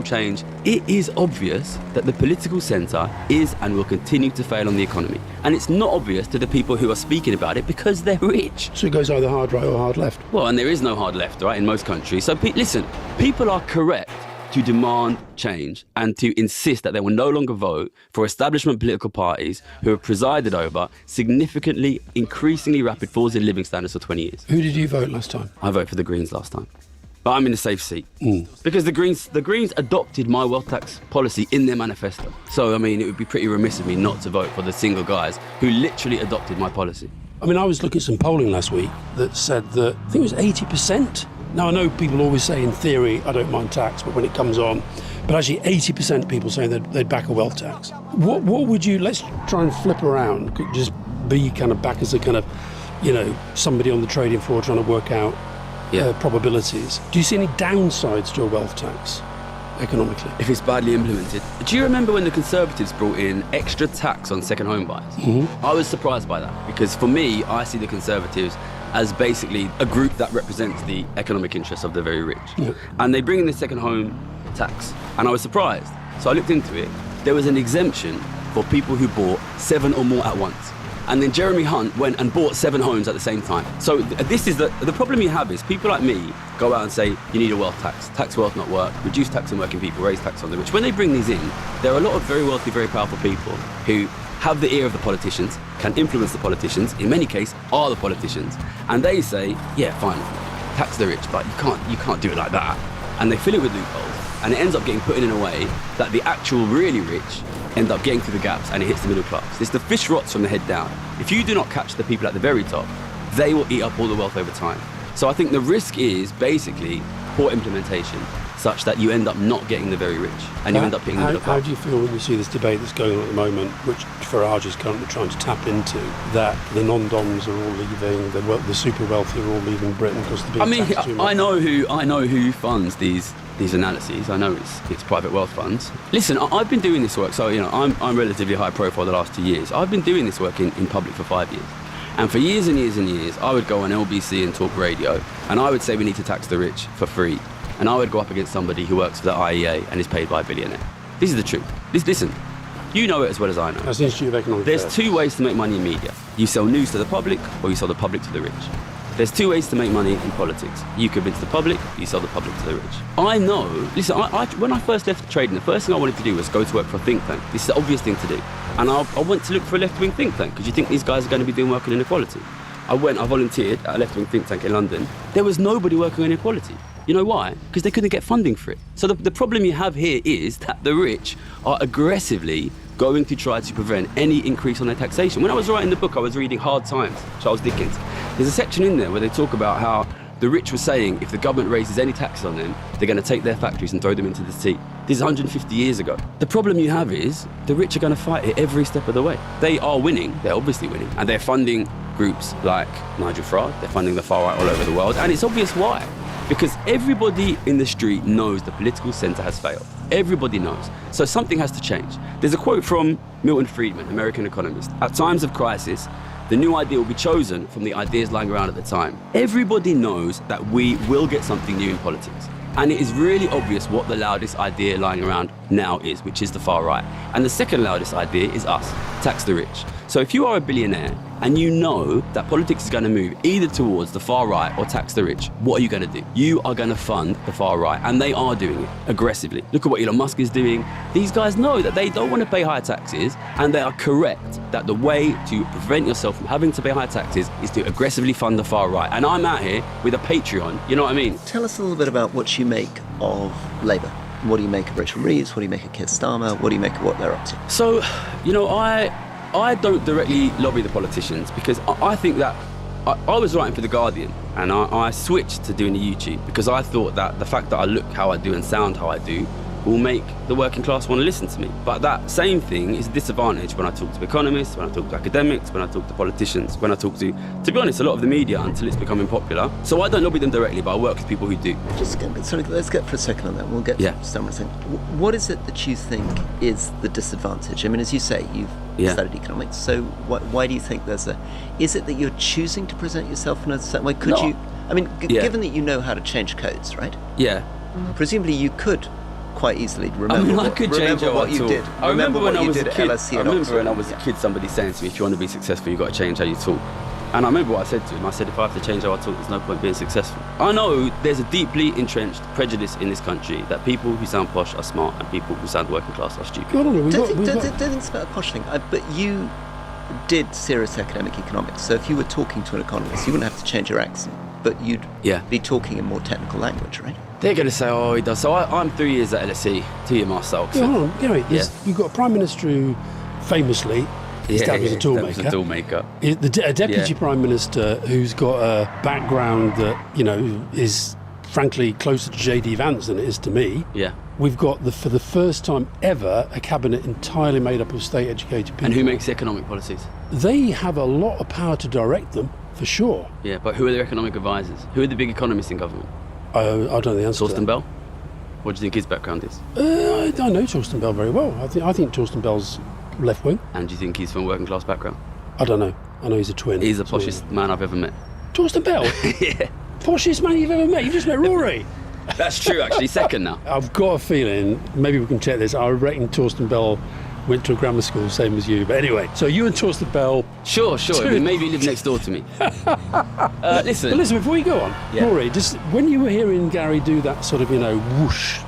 change. It is obvious that the political centre is and will continue to fail on the economy. And it's not obvious to the people who are speaking about it because they're rich. So it goes either hard right or hard left. Well, and there is no hard left, right, in most countries. So listen, people are correct to demand change and to insist that they will no longer vote for establishment political parties who have presided over significantly, increasingly rapid falls in living standards for 20 years. Who did you vote last time? I voted for the Greens last time. But I'm in a safe seat. Because the Greens adopted my wealth tax policy in their manifesto. So, I mean, it would be pretty remiss of me not to vote for the single guys who literally adopted my policy. I mean, I was looking at some polling last week that said that, I think it was 80%. Now, I know people always say in theory, I don't mind tax, but when it comes on, but actually 80% of people saying they'd back a wealth tax. What would you, let's try and flip around, just be kind of back as a kind of, you know, somebody on the trading floor trying to work out probabilities. Do you see any downsides to a wealth tax economically? If it's badly implemented. Do you remember when the Conservatives brought in extra tax on second home buyers? I was surprised by that because for me, I see the Conservatives as basically a group that represents the economic interests of the very rich. And they bring in the second home tax, and I was surprised. So I looked into it. There was an exemption for people who bought 7 or more at once. And then Jeremy Hunt went and bought 7 homes at the same time. So this is the problem you have is people like me go out and say, you need a wealth tax wealth, not work, reduce tax on working people, raise tax on the rich. When they bring these in, there are a lot of very wealthy, very powerful people who have the ear of the politicians, can influence the politicians, in many cases are the politicians, and they say, yeah, fine, tax the rich, but you can't do it like that. And they fill it with loopholes, and it ends up getting put in a way that the actual really rich end up getting through the gaps and it hits the middle class. It's the fish rots from the head down. If you do not catch the people at the very top, they will eat up all the wealth over time. So I think the risk is basically poor implementation such that you end up not getting the very rich and you end up hitting the middle How class. do you feel when you see this debate that's going on at the moment, which Farage is currently trying to tap into, that the non-doms are all leaving, the super wealthy are all leaving Britain because they're being taxed too much? I know who funds these analyses. I know it's private wealth funds. Listen, I've been doing this work, so I'm relatively high profile the last 2 years. I've been doing this work in public for 5 years. And for years and years and years, I would go on LBC and talk radio, and I would say we need to tax the rich for free. And I would go up against somebody who works for the IEA and is paid by a billionaire. This is the truth. Listen, you know it as well as I know. That's the Institute of Economic There's Affairs. 2 ways to make money in media. You sell news to the public, or you sell the public to the rich. There's 2 ways to make money in politics. You convince the public, you sell the public to the rich. I know, listen, when I first left trading, the first thing I wanted to do was go to work for a think tank. This is the obvious thing to do. And I went to look for a left-wing think tank, because you think these guys are going to be doing work on inequality. I volunteered at a left-wing think tank in London. There was nobody working on inequality. You know why? Because they couldn't get funding for it. So the problem you have here is that the rich are aggressively going to try to prevent any increase on their taxation. When I was writing the book, I was reading Hard Times, Charles Dickens. There's a section in there where they talk about how the rich were saying if the government raises any taxes on them, they're going to take their factories and throw them into the sea. This is 150 years ago. The problem you have is the rich are going to fight it every step of the way. They are winning, they're obviously winning, and they're funding groups like Nigel Farage, they're funding the far right all over the world, and it's obvious why. Because everybody in the street knows the political centre has failed. Everybody knows. So something has to change. There's a quote from Milton Friedman, American economist. At times of crisis, the new idea will be chosen from the ideas lying around at the time. Everybody knows that we will get something new in politics. And it is really obvious what the loudest idea lying around now is, which is the far right. And the second loudest idea is us, tax the rich. So if you are a billionaire and you know that politics is going to move either towards the far right or tax the rich, what are you going to do? You are going to fund the far right, and they are doing it aggressively. Look at what Elon Musk is doing. These guys know that they don't want to pay higher taxes, and they are correct that the way to prevent yourself from having to pay higher taxes is to aggressively fund the far right. And I'm out here with a Patreon, you know what I mean? Tell us a little bit about what you make of Labour. What do you make of Rachel Reeves? What do you make of Keir Starmer? What do you make of what they're up to? So, I don't directly lobby the politicians, because I think that I was writing for The Guardian, and I switched to doing the YouTube because I thought that the fact that I look how I do and sound how I do will make the working class want to listen to me. But that same thing is a disadvantage when I talk to economists, when I talk to academics, when I talk to politicians, when I talk to be honest, a lot of the media until it's becoming popular. So I don't lobby them directly, but I work with people who do. Let's get for a second on that. We'll get to Starmer. What is it that you think is the disadvantage? I mean, as you say, you've studied economics, so why do you think there's is it that you're choosing to present yourself in a certain way? Could you, I mean, given that you know how to change codes, right? Yeah. Presumably you could quite easily remember what you did. I remember when I was a at kid. LSE I and remember Oxford. when I was a kid, somebody saying to me, if you want to be successful, you've got to change how you talk. And I remember what I said to him. I said, if I have to change how I talk, there's no point being successful. I know there's a deeply entrenched prejudice in this country that people who sound posh are smart and people who sound working class are stupid. No, Don't think it's about a posh thing. But you did serious academic economics, so if you were talking to an economist, you wouldn't have to change your accent, but you'd be talking in more technical language, right? They're going to say, oh, he does. So I'm 3 years at LSE, 2 year master Oxford. Hold on, you've got a Prime Minister who famously established a toolmaker. A deputy Prime Minister who's got a background that, is frankly closer to J.D. Vance than it is to me. Yeah. We've got, for the first time ever, a cabinet entirely made up of state-educated people. And who makes the economic policies? They have a lot of power to direct them, for sure. Yeah, but who are their economic advisors? Who are the big economists in government? I don't know the answer to that. Torsten Bell? What do you think his background is? I know Torsten Bell very well. I think Torsten Bell's left-wing. And do you think he's from a working class background? I don't know. I know he's a twin. He's the poshest man I've ever met. Torsten Bell? Yeah. Poshest man you've ever met? You've just met Rory. That's true, actually. Second now. I've got a feeling, maybe we can check this, I reckon Torsten Bell went to a grammar school, same as you. But anyway, so you and Torsten Bell... Sure. I mean, maybe he lived next door to me. Listen. But listen, before you go on, Rory, just when you were hearing Gary do that sort of, whoosh,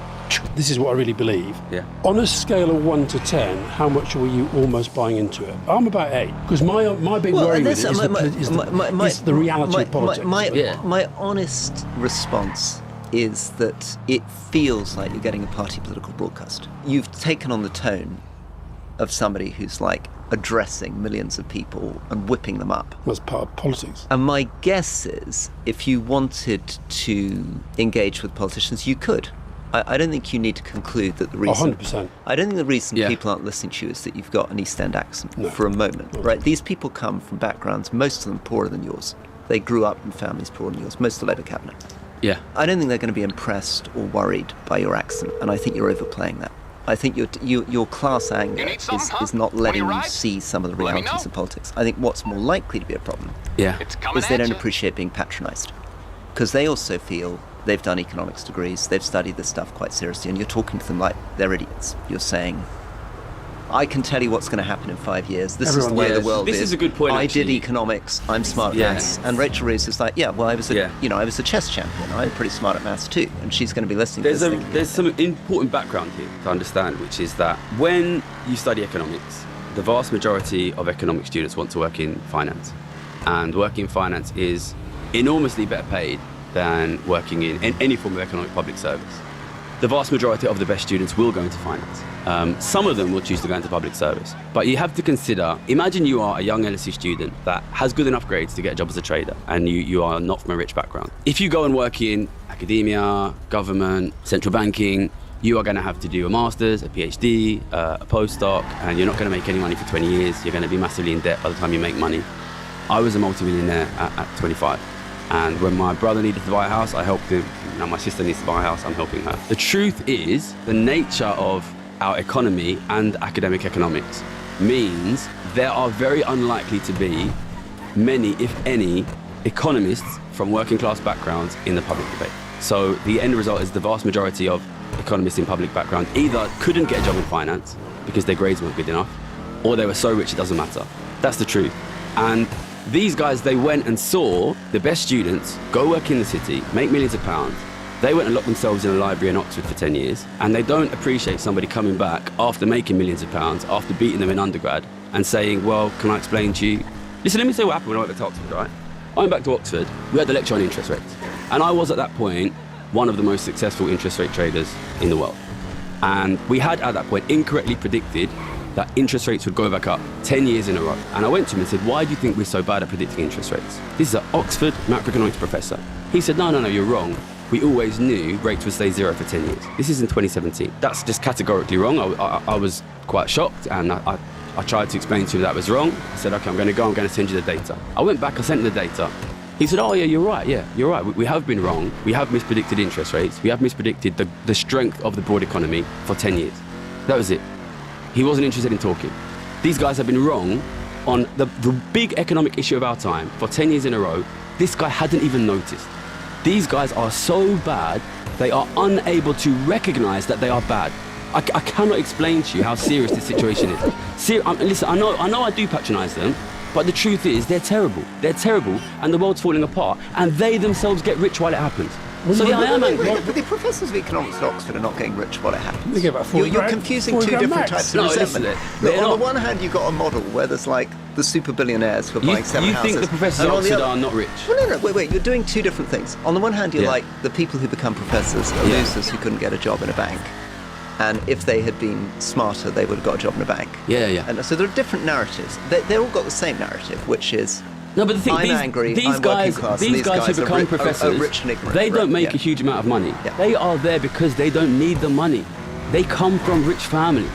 this is what I really believe. Yeah. On a scale of 1 to 10, how much were you almost buying into it? I'm about 8, because my big worry with it is the reality of politics. My honest response is that it feels like you're getting a party political broadcast. You've taken on the tone of somebody who's addressing millions of people and whipping them up. That's part of politics. And my guess is, if you wanted to engage with politicians, you could. I don't think you need to conclude that the reason... 100%. I don't think the reason Yeah. people aren't listening to you is that you've got an East End accent No. for a moment, right? These people come from backgrounds, most of them poorer than yours. They grew up in families poorer than yours, most of the Labour cabinet. Yeah. I don't think they're going to be impressed or worried by your accent, and I think you're overplaying that. I think your class anger need some, huh? is not Wanna letting you ride? see some of the Let me realities know. of politics. I think what's more likely to be a problem Yeah. It's coming is they at don't ya. appreciate being patronised. Because they also feel they've done economics degrees, they've studied this stuff quite seriously, and you're talking to them like they're idiots. You're saying, I can tell you what's going to happen in 5 years. This is the Everyone- way Yeah, the world this is a good point, I did actually. economics. I'm smart at Yeah. maths. And Rachel Reeves is like, yeah, well, I was Yeah. I was a chess champion. I'm pretty smart at maths too. And she's going to be listening to There's this thinking, there's some important background here to understand, which is that when you study economics, the vast majority of economic students want to work in finance, and working in finance is enormously better paid than working in any form of economic public service. The vast majority of the best students will go into finance. Some of them will choose to go into public service. But you have to consider, imagine you are a young LSE student that has good enough grades to get a job as a trader, and you are not from a rich background. If you go and work in academia, government, central banking, you are going to have to do a master's, a PhD, a postdoc, and you're not going to make any money for 20 years. You're going to be massively in debt by the time you make money. I was a multimillionaire at 25. And when my brother needed to buy a house, I helped him. Now my sister needs to buy a house, I'm helping her. The truth is, the nature of our economy and academic economics means there are very unlikely to be many, if any, economists from working class backgrounds in the public debate. So the end result is the vast majority of economists in public background either couldn't get a job in finance because their grades weren't good enough, or they were so rich it doesn't matter. That's the truth. And these guys, they went and saw the best students go work in the city, make millions of pounds. They went and locked themselves in a library in Oxford for 10 years, and they don't appreciate somebody coming back after making millions of pounds, after beating them in undergrad, and saying, well, can I explain to you? Listen, let me say what happened when I went back to Oxford, right? I went back to Oxford, we had the lecture on interest rates, and I was at that point one of the most successful interest rate traders in the world. And we had at that point incorrectly predicted that interest rates would go back up 10 years in a row. And I went to him and said, why do you think we're so bad at predicting interest rates? This is an Oxford macroeconomics professor. He said, no, you're wrong. We always knew rates would stay zero for 10 years. This is in 2017. That's just categorically wrong. I was quite shocked, and I tried to explain to him that was wrong. I said, okay, I'm going to send you the data. I went back, I sent him the data. He said, oh yeah, you're right, we have been wrong. We have mispredicted interest rates. We have mispredicted the strength of the broad economy for 10 years. That was it. He wasn't interested in talking. These guys have been wrong on the big economic issue of our time for 10 years in a row. This guy hadn't even noticed. These guys are so bad, they are unable to recognize that they are bad. I cannot explain to you how serious this situation is. Listen, I know I do patronize them, but the truth is they're terrible. They're terrible, and the world's falling apart, and they themselves get rich while it happens. So yeah, I am angry. But the professors of economics at Oxford are not getting rich while it happens. They get about 40 You're grand- confusing 40 two grand different max. types of No, resentment. listen, Look, they're on the not- one hand, you've got a model where there's like the super billionaires who are buying seven You houses. think the professors and at on the Oxford other- are not rich? Well, no, wait. You're doing two different things. On the one hand, you're Yeah. like the people who become professors are Yeah. losers who couldn't get a job in a bank. And if they had been smarter, they would have got a job in a bank. Yeah. And so there are different narratives. They're all got the same narrative, which is No, but the thing, I'm angry, these I'm guys, working class, and these these guys who guys are become ri- are professors, rich and ignorant, they don't right? make Yeah. a huge amount of money. Yeah. They are there because they don't need the money. They come from rich families.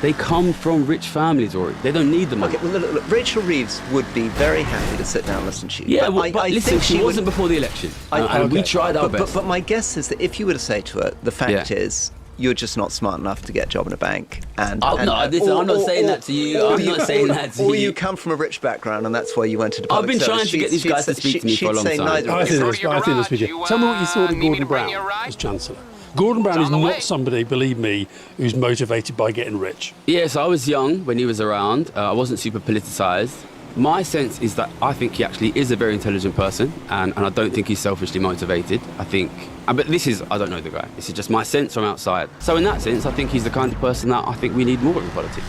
They come from rich families, Rory. They don't need the money. Okay, well, look, Rachel Reeves would be very happy to sit down and listen to you. Yeah, but but I listen, think she would- wasn't before the election, and okay. we tried our best. But my guess is that if you were to say to her, the fact is, you're just not smart enough to get a job in a bank. And, Oh, no, listen, I'm not saying that to you. I'm not saying that to Or you. you come from a rich background, and that's why you went into I've public been service. trying to get these guys to speak to me for a long She'd say time. neither I of think you. that's speech. Tell me what you thought of need me Gordon to bring Brown you a ride? as Chancellor. Gordon Brown It's is on the way. not somebody, believe me, who's motivated by getting rich. Yes, I was young when he was around. I wasn't super politicised. My sense is that I think he actually is a very intelligent person, and I don't think he's selfishly motivated. I think, but I don't know the guy. This is just my sense from outside. So in that sense, I think he's the kind of person that I think we need more in politics.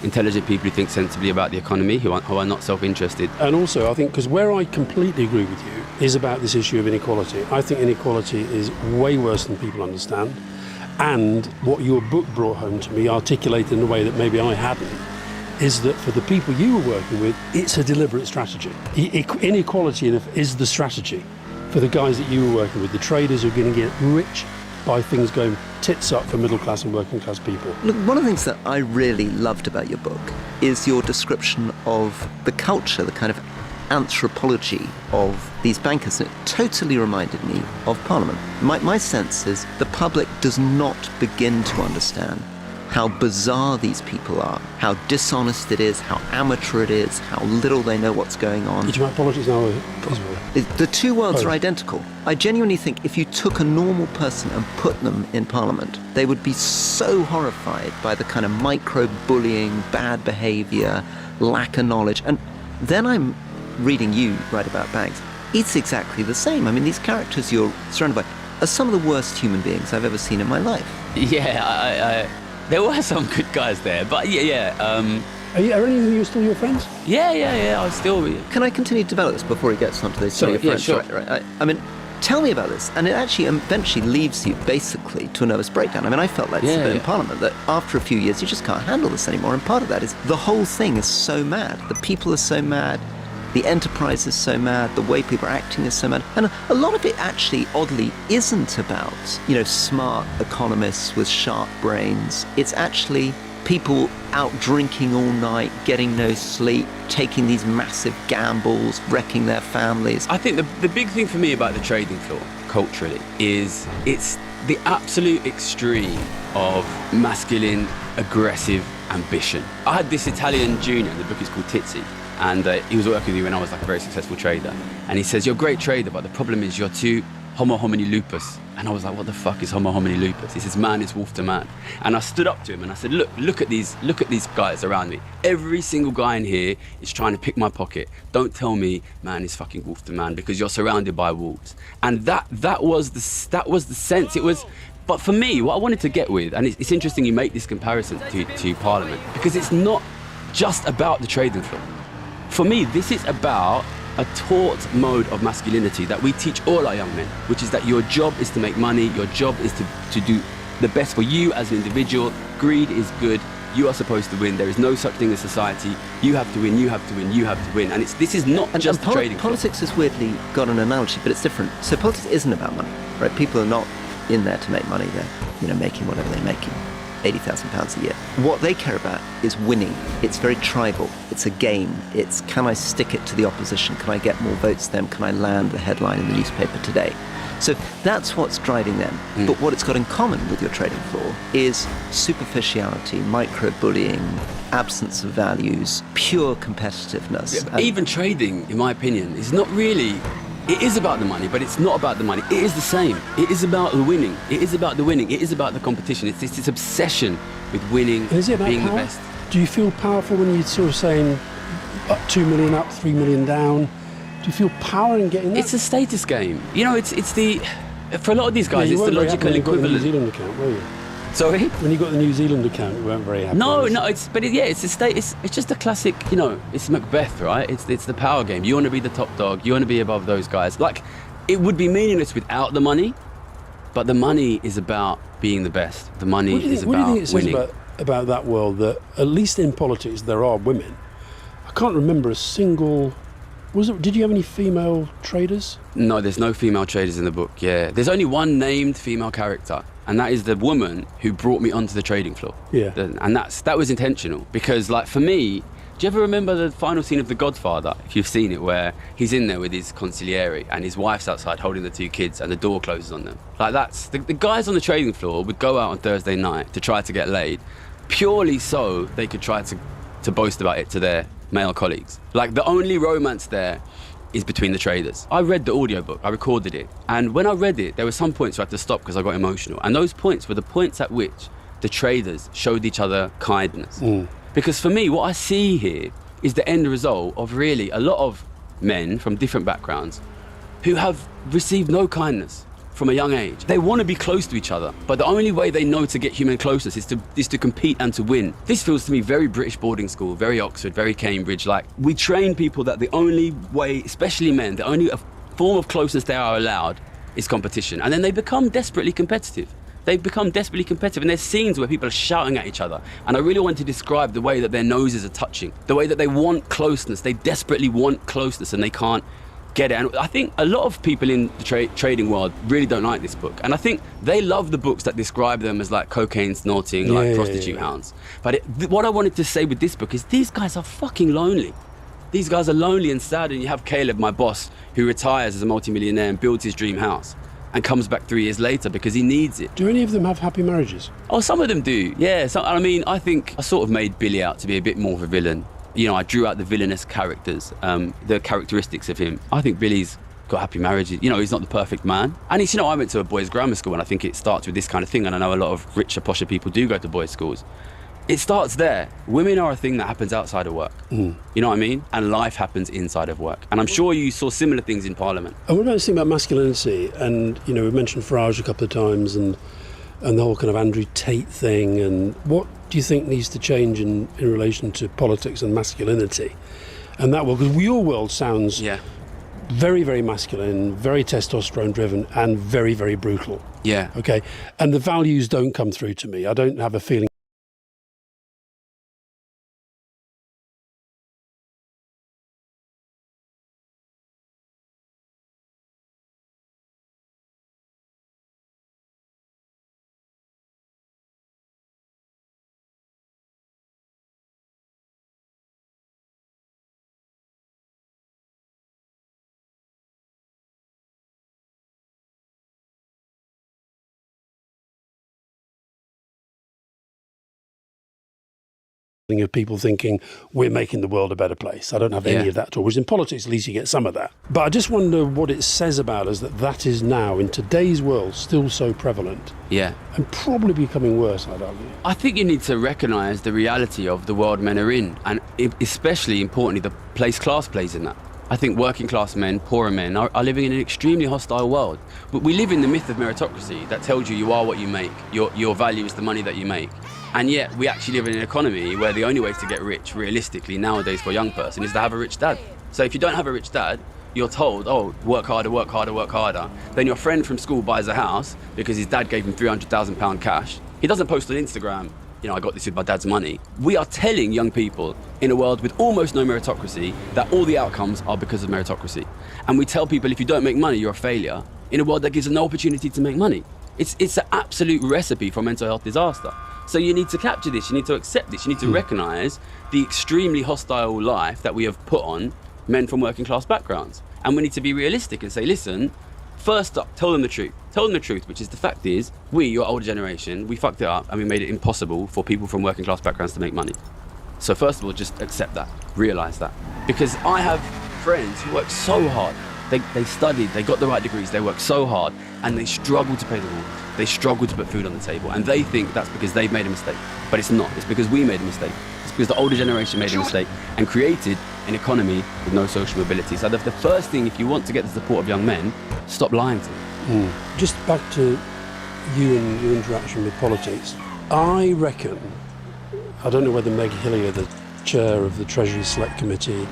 Intelligent people who think sensibly about the economy, who are not self-interested. And also, I think, because where I completely agree with you is about this issue of inequality. I think inequality is way worse than people understand. And what your book brought home to me, articulated in a way that maybe I hadn't, is that for the people you were working with, it's a deliberate strategy. Inequality is the strategy for the guys that you were working with, the traders who are going to get rich by things going tits up for middle class and working class people. Look, one of the things that I really loved about your book is your description of the culture, the kind of anthropology of these bankers. And it totally reminded me of Parliament. My sense is the public does not begin to understand how bizarre these people are, how dishonest it is, how amateur it is, how little they know what's going on. Did you make politics now as well? The two worlds Oh. are identical. I genuinely think if you took a normal person and put them in Parliament, they would be so horrified by the kind of micro-bullying, bad behaviour, lack of knowledge. And then I'm reading you write about banks. It's exactly the same. I mean, these characters you're surrounded by are some of the worst human beings I've ever seen in my life. Yeah, there were some good guys there, but Are any of you still your friends? yeah, I was still. Can I continue to develop this before he gets onto this? Sorry, your yeah, friends? sure. Right. I mean, tell me about this. And it actually eventually leaves you basically to a nervous breakdown. I mean, I felt like this a bit in Parliament, that after a few years you just can't handle this anymore. And part of that is the whole thing is so mad. The people are so mad. The enterprise is so mad, the way people are acting is so mad. And a lot of it actually, oddly, isn't about, smart economists with sharp brains. It's actually people out drinking all night, getting no sleep, taking these massive gambles, wrecking their families. I think the big thing for me about the trading floor, culturally, is it's the absolute extreme of masculine, aggressive ambition. I had this Italian junior, the book is called Tizzi, and he was working with me when I was like a very successful trader. And he says, you're a great trader, but the problem is you're too homo homini lupus. And I was like, what the fuck is homo homini lupus? He says, man is wolf to man. And I stood up to him and I said, look at these guys around me. Every single guy in here is trying to pick my pocket. Don't tell me man is fucking wolf to man, because you're surrounded by wolves. And that was the sense. It was. But for me, what I wanted to get with, and it's interesting you make this comparison to Parliament, because it's not just about the trading floor. For me, this is about a taught mode of masculinity that we teach all our young men, which is that your job is to make money, your job is to do the best for you as an individual. Greed is good. You are supposed to win. There is no such thing as society. You have to win, you have to win, you have to win. And this is not just the trading floor. Politics has weirdly got an analogy, but it's different. So politics isn't about money, right? People are not in there to make money. They're, making whatever they're making. £80,000 a year. What they care about is winning. It's very tribal. It's a game. It's, can I stick it to the opposition? Can I get more votes than them? Can I land the headline in the newspaper today? So that's what's driving them. But what it's got in common with your trading floor is superficiality, micro-bullying, absence of values, pure competitiveness. Yeah, even trading, in my opinion, is not really. It is about the money, but it's not about the money. It is the same. It is about the winning. It is about the winning. It is about the competition. It's this obsession with winning, And is it about being power? the best. Do you feel powerful when you're sort of saying up 2 million up, 3 million down? Do you feel power in getting that? It's a status game. It's the. For a lot of these guys, you it's the weren't very happy logical when you got the New equivalent. Zealand account, were you? Sorry. When you got the New Zealand account, you weren't very happy. No, was it? it's a state. It's just a classic. It's Macbeth, right? It's the power game. You want to be the top dog. You want to be above those guys. Like, it would be meaningless without the money, but the money is about being the best. The money is What do you about think it says winning. about that world, that at least in politics there are women? I can't remember a single. Did you have any female traders? No, there's no female traders in the book. Yeah, there's only one named female character, and that is the woman who brought me onto the trading floor. Yeah. And that was intentional, because, like, for me, do you ever remember the final scene of The Godfather, if you've seen it, where he's in there with his consigliere and his wife's outside holding the two kids and the door closes on them? Like, that's the guys on the trading floor would go out on Thursday night to try to get laid, purely so they could try to boast about it to their male colleagues. Like, the only romance there is between the traders. I read the audiobook, I recorded it, and when I read it, there were some points where I had to stop because I got emotional, and those points were the points at which the traders showed each other kindness. Because for me, what I see here is the end result of really a lot of men from different backgrounds who have received no kindness from a young age. They want to be close to each other, but the only way they know to get human closeness is to compete and to win. This feels to me very British boarding school, very Oxford, very Cambridge. Like, we train people that the only way, especially men, the only form of closeness they are allowed is competition. And then they become desperately competitive. And there's scenes where people are shouting at each other. And I really want to describe the way that their noses are touching, the way that they want closeness. They desperately want closeness and they can't get it. And I think a lot of people in the trading world really don't like this book. And I think they love the books that describe them as like cocaine snorting, like prostitute hounds. But what I wanted to say with this book is these guys are fucking lonely. These guys are lonely and sad. And you have Caleb, my boss, who retires as a multimillionaire and builds his dream house and comes back 3 years later because he needs it. Do any of them have happy marriages? Oh, some of them do, yeah. So, I mean, I think I sort of made Billy out to be a bit more of a villain. You know, I drew out the villainous characters, the characteristics of him. I think Billy's got happy marriages. You know, he's not the perfect man. And he's, you know, I went to a boys' grammar school, and I think it starts with this kind of thing. And I know a lot of richer, posher people do go to boys' schools. It starts there. Women are a thing that happens outside of work. You know what I mean? And life happens inside of work. And I'm sure you saw similar things in Parliament. And what about this thing about masculinity? And, you know, we've mentioned Farage a couple of times and the whole kind of Andrew Tate thing. And what do you think needs to change in relation to politics and masculinity? And that will, because your world sounds very, very masculine, very testosterone driven and very, very brutal. Yeah. Okay. And the values don't come through to me. I don't have a feeling of people thinking we're making the world a better place. I don't have any of that at all. Whereas in politics, at least you get some of that. But I just wonder what it says about us that is now, in today's world, still so prevalent. Yeah. And probably becoming worse, I'd argue. I think you need to recognise the reality of the world men are in, and especially importantly, the place class plays in that. I think working class men, poorer men, are living in an extremely hostile world. But we live in the myth of meritocracy that tells you are what you make, your value is the money that you make. And yet we actually live in an economy where the only way to get rich, realistically, nowadays for a young person is to have a rich dad. So if you don't have a rich dad, you're told, oh, work harder, work harder, work harder. Then your friend from school buys a house because his dad gave him £300,000 cash. He doesn't post on Instagram, you know, I got this with my dad's money. We are telling young people in a world with almost no meritocracy that all the outcomes are because of meritocracy. And we tell people if you don't make money, you're a failure in a world that gives them no opportunity to make money. It's an absolute recipe for mental health disaster. So you need to capture this, you need to accept this, you need to recognise the extremely hostile life that we have put on men from working class backgrounds. And we need to be realistic and say, listen, first up, tell them the truth. Tell them the truth, which is the fact is, we, your older generation, we fucked it up and we made it impossible for people from working class backgrounds to make money. So first of all, just accept that, realise that. Because I have friends who work so hard. They studied, they got the right degrees, they work so hard, and they struggle to pay the rent. They struggle to put food on the table, and they think that's because they've made a mistake. But it's not. It's because we made a mistake. It's because the older generation made a mistake and created an economy with no social mobility. So the first thing, if you want to get the support of young men, stop lying to them. Just back to you and your interaction with politics. I reckon, I don't know whether Meg Hillier, the chair of the Treasury Select Committee,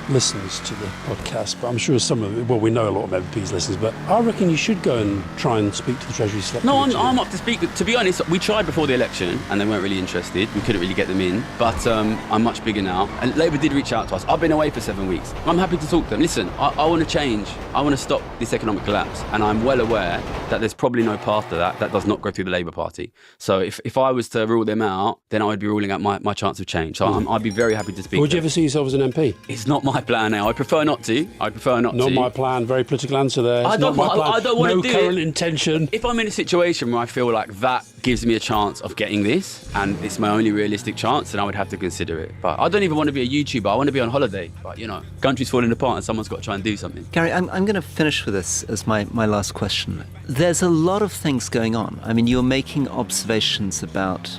listens to the podcast, but I'm sure some of it, well, we know a lot of MPs listens, but I reckon you should go and try and speak to the Treasury Select Committee. No, I'm up to speak. To be honest, we tried before the election and they weren't really interested. We couldn't really get them in, but I'm much bigger now. And Labour did reach out to us. I've been away for 7 weeks. I'm happy to talk to them. Listen, I want to change. I want to stop this economic collapse, and I'm well aware that there's probably no path to that does not go through the Labour Party. So if I was to rule them out, then I would be ruling out my chance of change. So I'd be very happy to speak. Would you ever see yourself as an MP? It's not my plan now. I prefer not to. Not my plan. Very political answer there. It's I don't not my plan. I don't want to do No current intention. If I'm in a situation where I feel like that gives me a chance of getting this, and it's my only realistic chance, then I would have to consider it. But I don't even want to be a YouTuber. I want to be on holiday. But, you know, country's falling apart and someone's got to try and do something. Gary, I'm going to finish with this as my last question. There's a lot of things going on. I mean, you're making observations about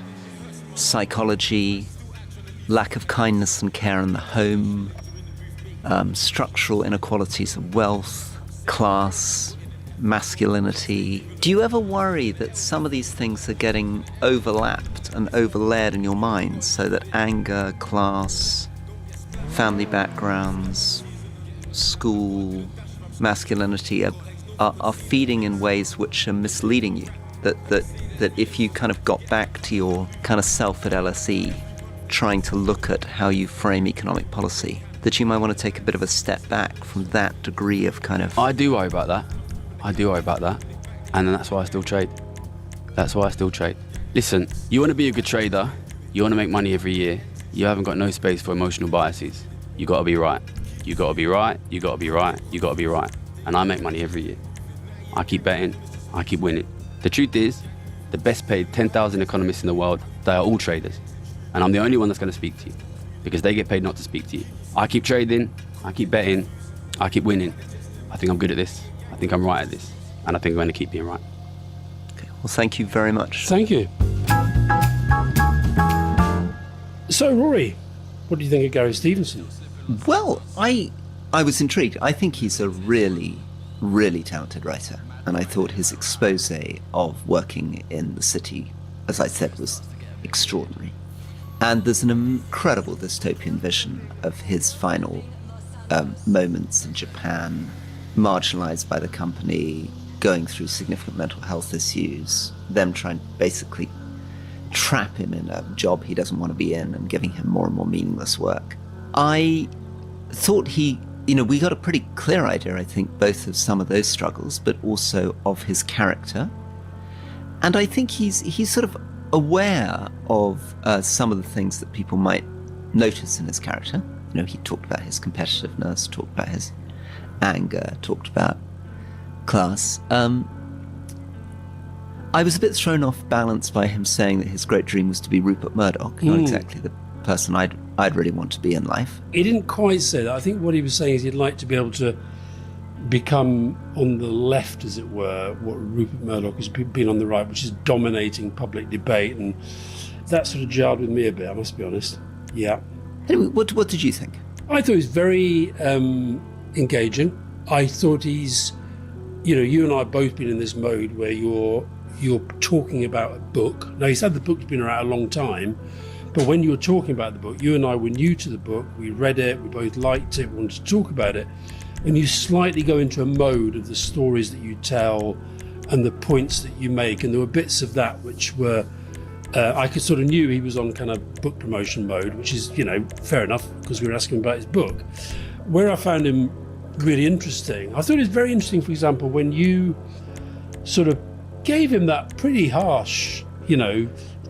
psychology, lack of kindness and care in the home, structural inequalities of wealth, class, masculinity. Do you ever worry that some of these things are getting overlapped and overlaid in your mind so that anger, class, family backgrounds, school, masculinity are feeding in ways which are misleading you? That if you kind of got back to your kind of self at LSE, trying to look at how you frame economic policy, that you might want to take a bit of a step back from that degree of kind of... I do worry about that. And that's why I still trade. Listen, you want to be a good trader, you want to make money every year, you haven't got no space for emotional biases. You got to be right. You got to be right. And I make money every year. I keep betting, I keep winning. The truth is, the best paid 10,000 economists in the world, they are all traders. And I'm the only one that's going to speak to you because they get paid not to speak to you. I keep trading, I keep betting, I keep winning. I think I'm good at this. I think I'm right at this. And I think I'm going to keep being right. Okay. Well, thank you very much. Thank you. So, Rory, what do you think of Gary Stevenson? Well, I was intrigued. I think he's a really, really talented writer. And I thought his expose of working in the city, as I said, was extraordinary. And there's an incredible dystopian vision of his final moments in Japan, marginalized by the company, going through significant mental health issues, them trying to basically trap him in a job he doesn't want to be in and giving him more and more meaningless work. I thought we got a pretty clear idea, I think, both of some of those struggles, but also of his character. And I think he's sort of aware of some of the things that people might notice in his character. He talked about his competitiveness, talked about his anger, talked about class. I was a bit thrown off balance by him saying that his great dream was to be Rupert Murdoch, not exactly the person I'd really want to be in life. He didn't quite say that. I think what he was saying is he'd like to be able to become on the left, as it were, what Rupert Murdoch has been on the right, which is dominating public debate, and that sort of jarred with me a bit, I must be honest. Yeah. Anyway, what did you think? I thought he was very engaging. I thought he's, you and I have both been in this mode where you're talking about a book. Now, he's had the book's been around a long time, but when you were talking about the book, you and I were new to the book, we read it, we both liked it, we wanted to talk about it, and you slightly go into a mode of the stories that you tell and the points that you make, and there were bits of that which were, I could sort of knew he was on kind of book promotion mode, which is, fair enough, because we were asking about his book. Where I found him really interesting, I thought it was very interesting, for example, when you sort of gave him that pretty harsh,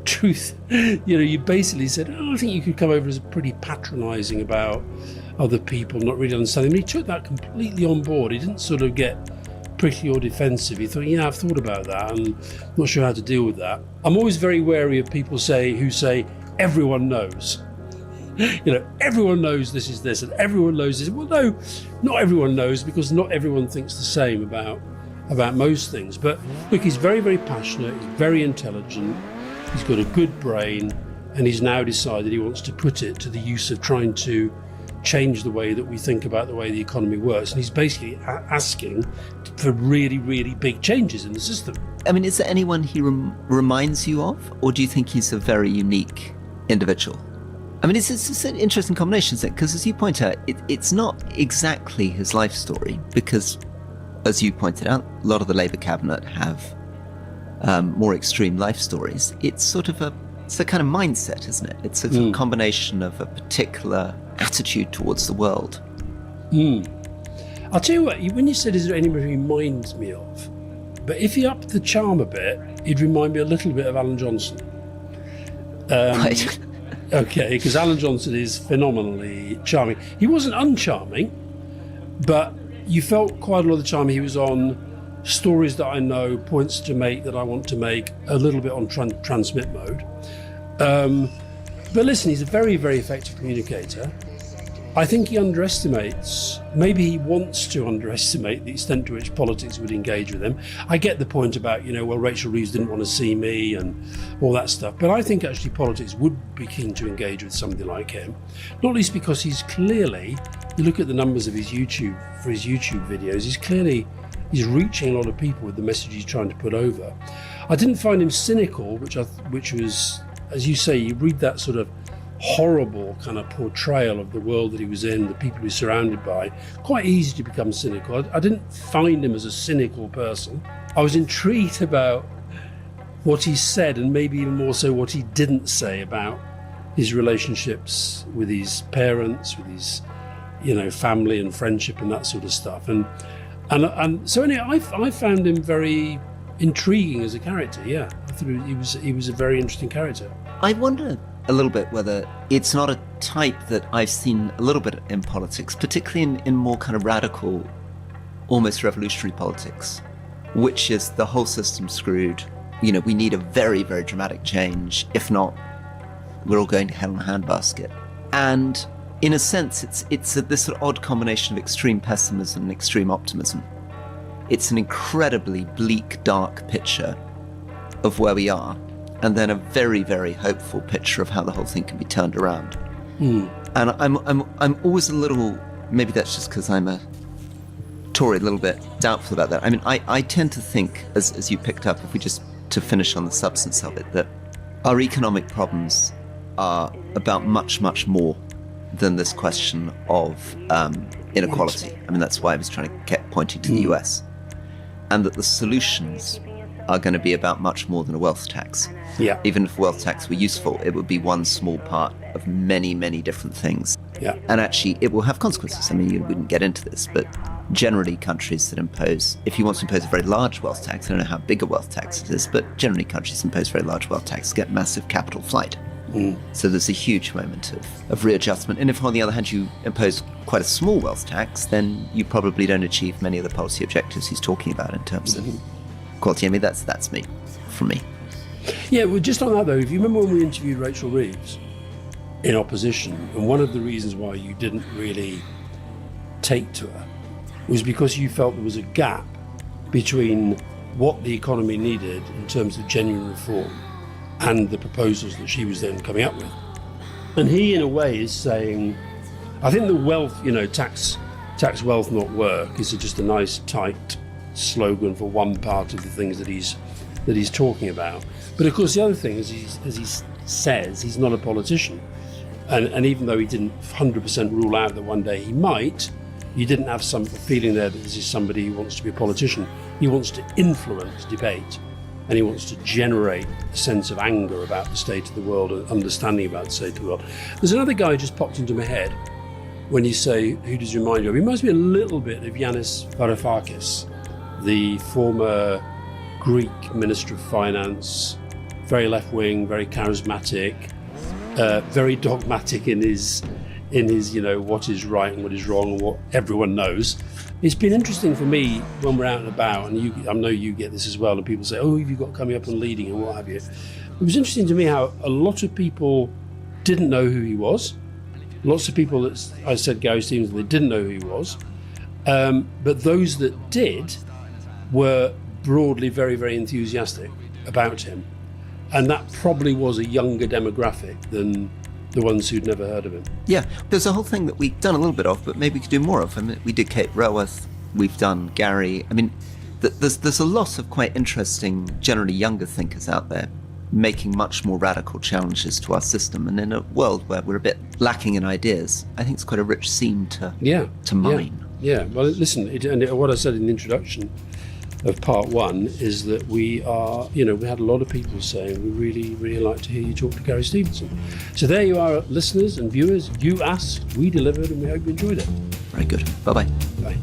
truth. You basically said, I think you could come over as pretty patronising about other people, not really understanding. And he took that completely on board. He didn't sort of get prickly or defensive. He thought, I've thought about that and I'm not sure how to deal with that. I'm always very wary of people who say, everyone knows. Everyone knows this is this and everyone knows this. Well, no, not everyone knows, because not everyone thinks the same about most things. But look, he's very, very passionate, he's very intelligent, he's got a good brain, and he's now decided he wants to put it to the use of trying to change the way that we think about the way the economy works. And he's basically asking for really, really big changes in the system. I mean, is there anyone he reminds you of, or do you think he's a very unique individual? I mean, it's an interesting combination, isn't it? Because as you point out, it's not exactly his life story, because as you pointed out, a lot of the Labour cabinet have more extreme life stories. It's a kind of mindset, isn't it? It's a combination of a particular attitude towards the world. I'll tell you what, when you said, is there anyone who reminds me of? But if you upped the charm a bit, he'd remind me a little bit of Alan Johnson. Right. Okay, because Alan Johnson is phenomenally charming. He wasn't uncharming, but you felt quite a lot of the time he was on stories that I know, points to make that I want to make, a little bit on transmit mode. But listen, he's a very, very effective communicator. I think he underestimates, maybe he wants to underestimate the extent to which politics would engage with him. I get the point about, Rachel Reeves didn't want to see me and all that stuff, but I think actually politics would be keen to engage with somebody like him, not least because he's clearly, you look at the numbers of his YouTube videos, he's reaching a lot of people with the message he's trying to put over. I didn't find him cynical, which was, as you say, you read that sort of horrible kind of portrayal of the world that he was in, the people he was surrounded by, quite easy to become cynical. I didn't find him as a cynical person. I was intrigued about what he said, and maybe even more so what he didn't say about his relationships with his parents, with his family and friendship and that sort of stuff. And so anyway, I found him very intriguing as a character. Yeah, I thought he was a very interesting character. I wonder a little bit whether it's not a type that I've seen a little bit in politics, particularly in more kind of radical, almost revolutionary politics, which is the whole system screwed. We need a very, very dramatic change. If not, we're all going to hell in a handbasket. And in a sense, it's this sort of odd combination of extreme pessimism and extreme optimism. It's an incredibly bleak, dark picture of where we are, and then a very, very hopeful picture of how the whole thing can be turned around. And I'm always a little, maybe that's just because I'm a Tory, a little bit doubtful about that. I mean, I tend to think, as you picked up, if we just to finish on the substance of it, that our economic problems are about much, much more than this question of inequality. I mean, that's why I was trying to keep pointing to the US. And that the solutions are going to be about much more than a wealth tax. Yeah. Even if wealth tax were useful, it would be one small part of many, many different things. Yeah. And actually, it will have consequences. I mean, you wouldn't get into this, but generally countries that impose, if you want to impose a very large wealth tax, I don't know how big a wealth tax it is, but generally countries impose very large wealth tax get massive capital flight. So there's a huge moment of readjustment. And if, on the other hand, you impose quite a small wealth tax, then you probably don't achieve many of the policy objectives he's talking about in terms of quality. I mean, that's me, from me. Yeah, well, just on that though, if you remember when we interviewed Rachel Reeves in opposition, and one of the reasons why you didn't really take to her was because you felt there was a gap between what the economy needed in terms of genuine reform and the proposals that she was then coming up with. And he, in a way, is saying, I think the wealth, tax wealth, not work, is just a nice, tight slogan for one part of the things that he's talking about. But of course, the other thing is, as he says, he's not a politician. And even though he didn't 100% rule out that one day he might, you didn't have some feeling there that this is somebody who wants to be a politician. He wants to influence debate, and he wants to generate a sense of anger about the state of the world and understanding about the state of the world. There's another guy who just popped into my head when you say, who does he remind you of? He reminds me a little bit of Yanis Varoufakis, the former Greek Minister of Finance, very left-wing, very charismatic, very dogmatic in his what is right and what is wrong and what everyone knows. It's been interesting for me when we're out and about, and I know you get this as well, and people say, oh, have you got coming up and leading and what have you. It was interesting to me how a lot of people didn't know who he was. Lots of people that I said Gary Stevens, they didn't know who he was. But those that did were broadly very, very enthusiastic about him. And that probably was a younger demographic than the ones who'd never heard of him. Yeah, there's a whole thing that we've done a little bit of, but maybe we could do more of. I mean, we did Kate Raworth, we've done Gary. I mean, there's a lot of quite interesting, generally younger thinkers out there making much more radical challenges to our system. And in a world where we're a bit lacking in ideas, I think it's quite a rich scene to mine. Yeah, well, listen, what I said in the introduction of part one is that we had a lot of people saying we really, really like to hear you talk to Gary Stevenson. So there you are, listeners and viewers. You asked, we delivered, and we hope you enjoyed it. Very good. Bye-bye. Bye.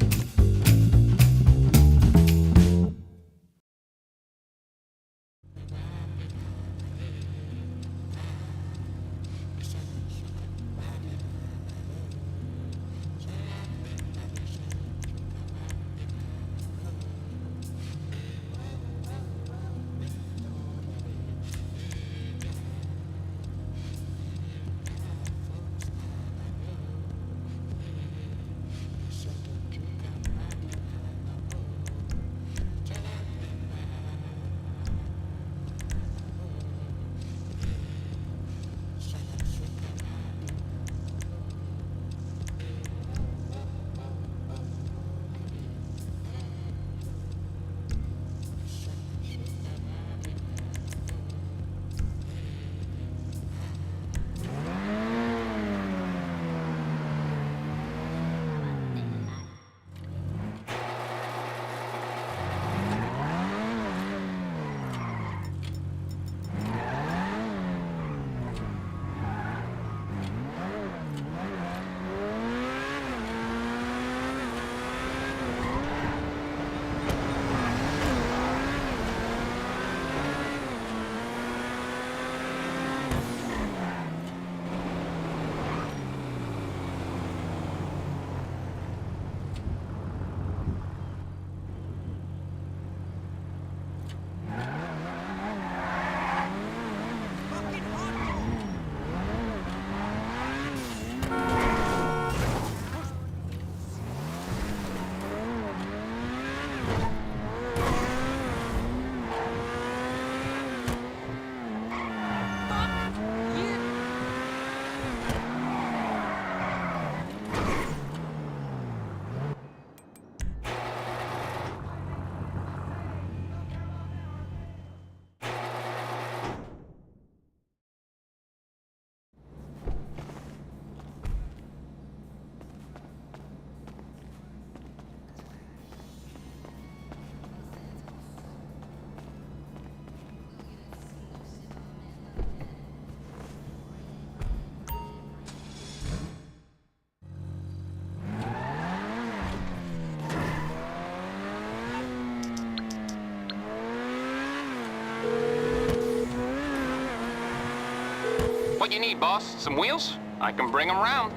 you need, boss? Some wheels? I can bring them round.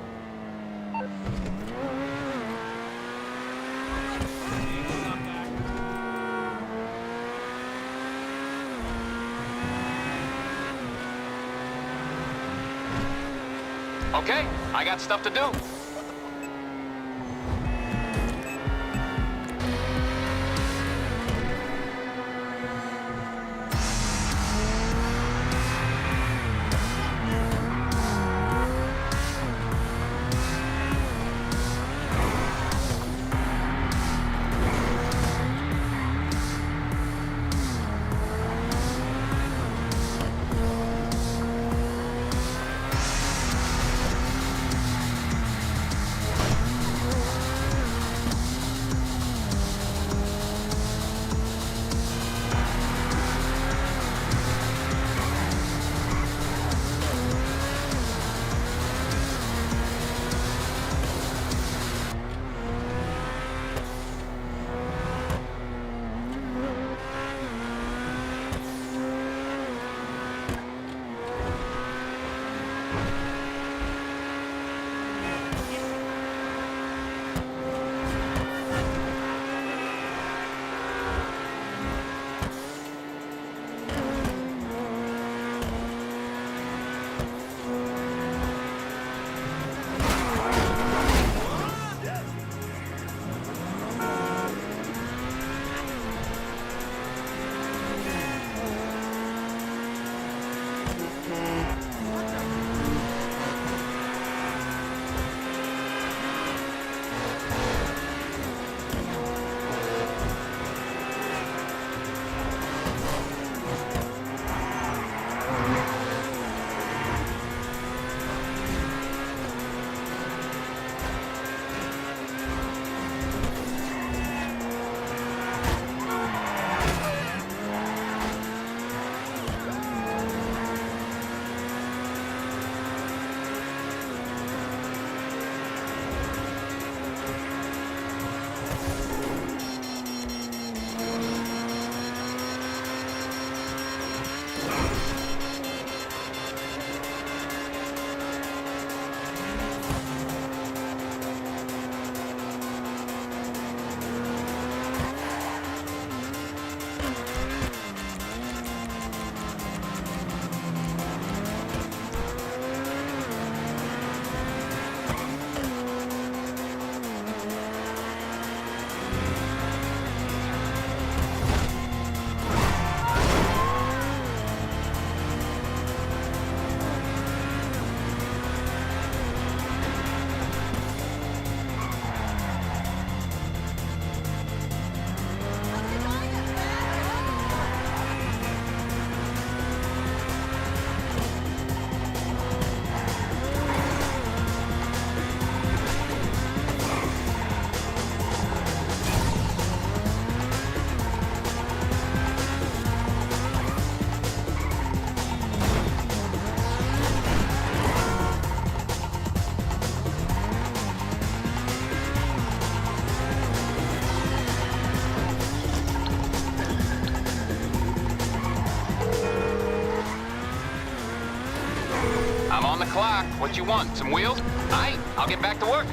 Okay, I got stuff to do. I'm on the clock. What you want? Some wheels? Aight, I'll get back to work.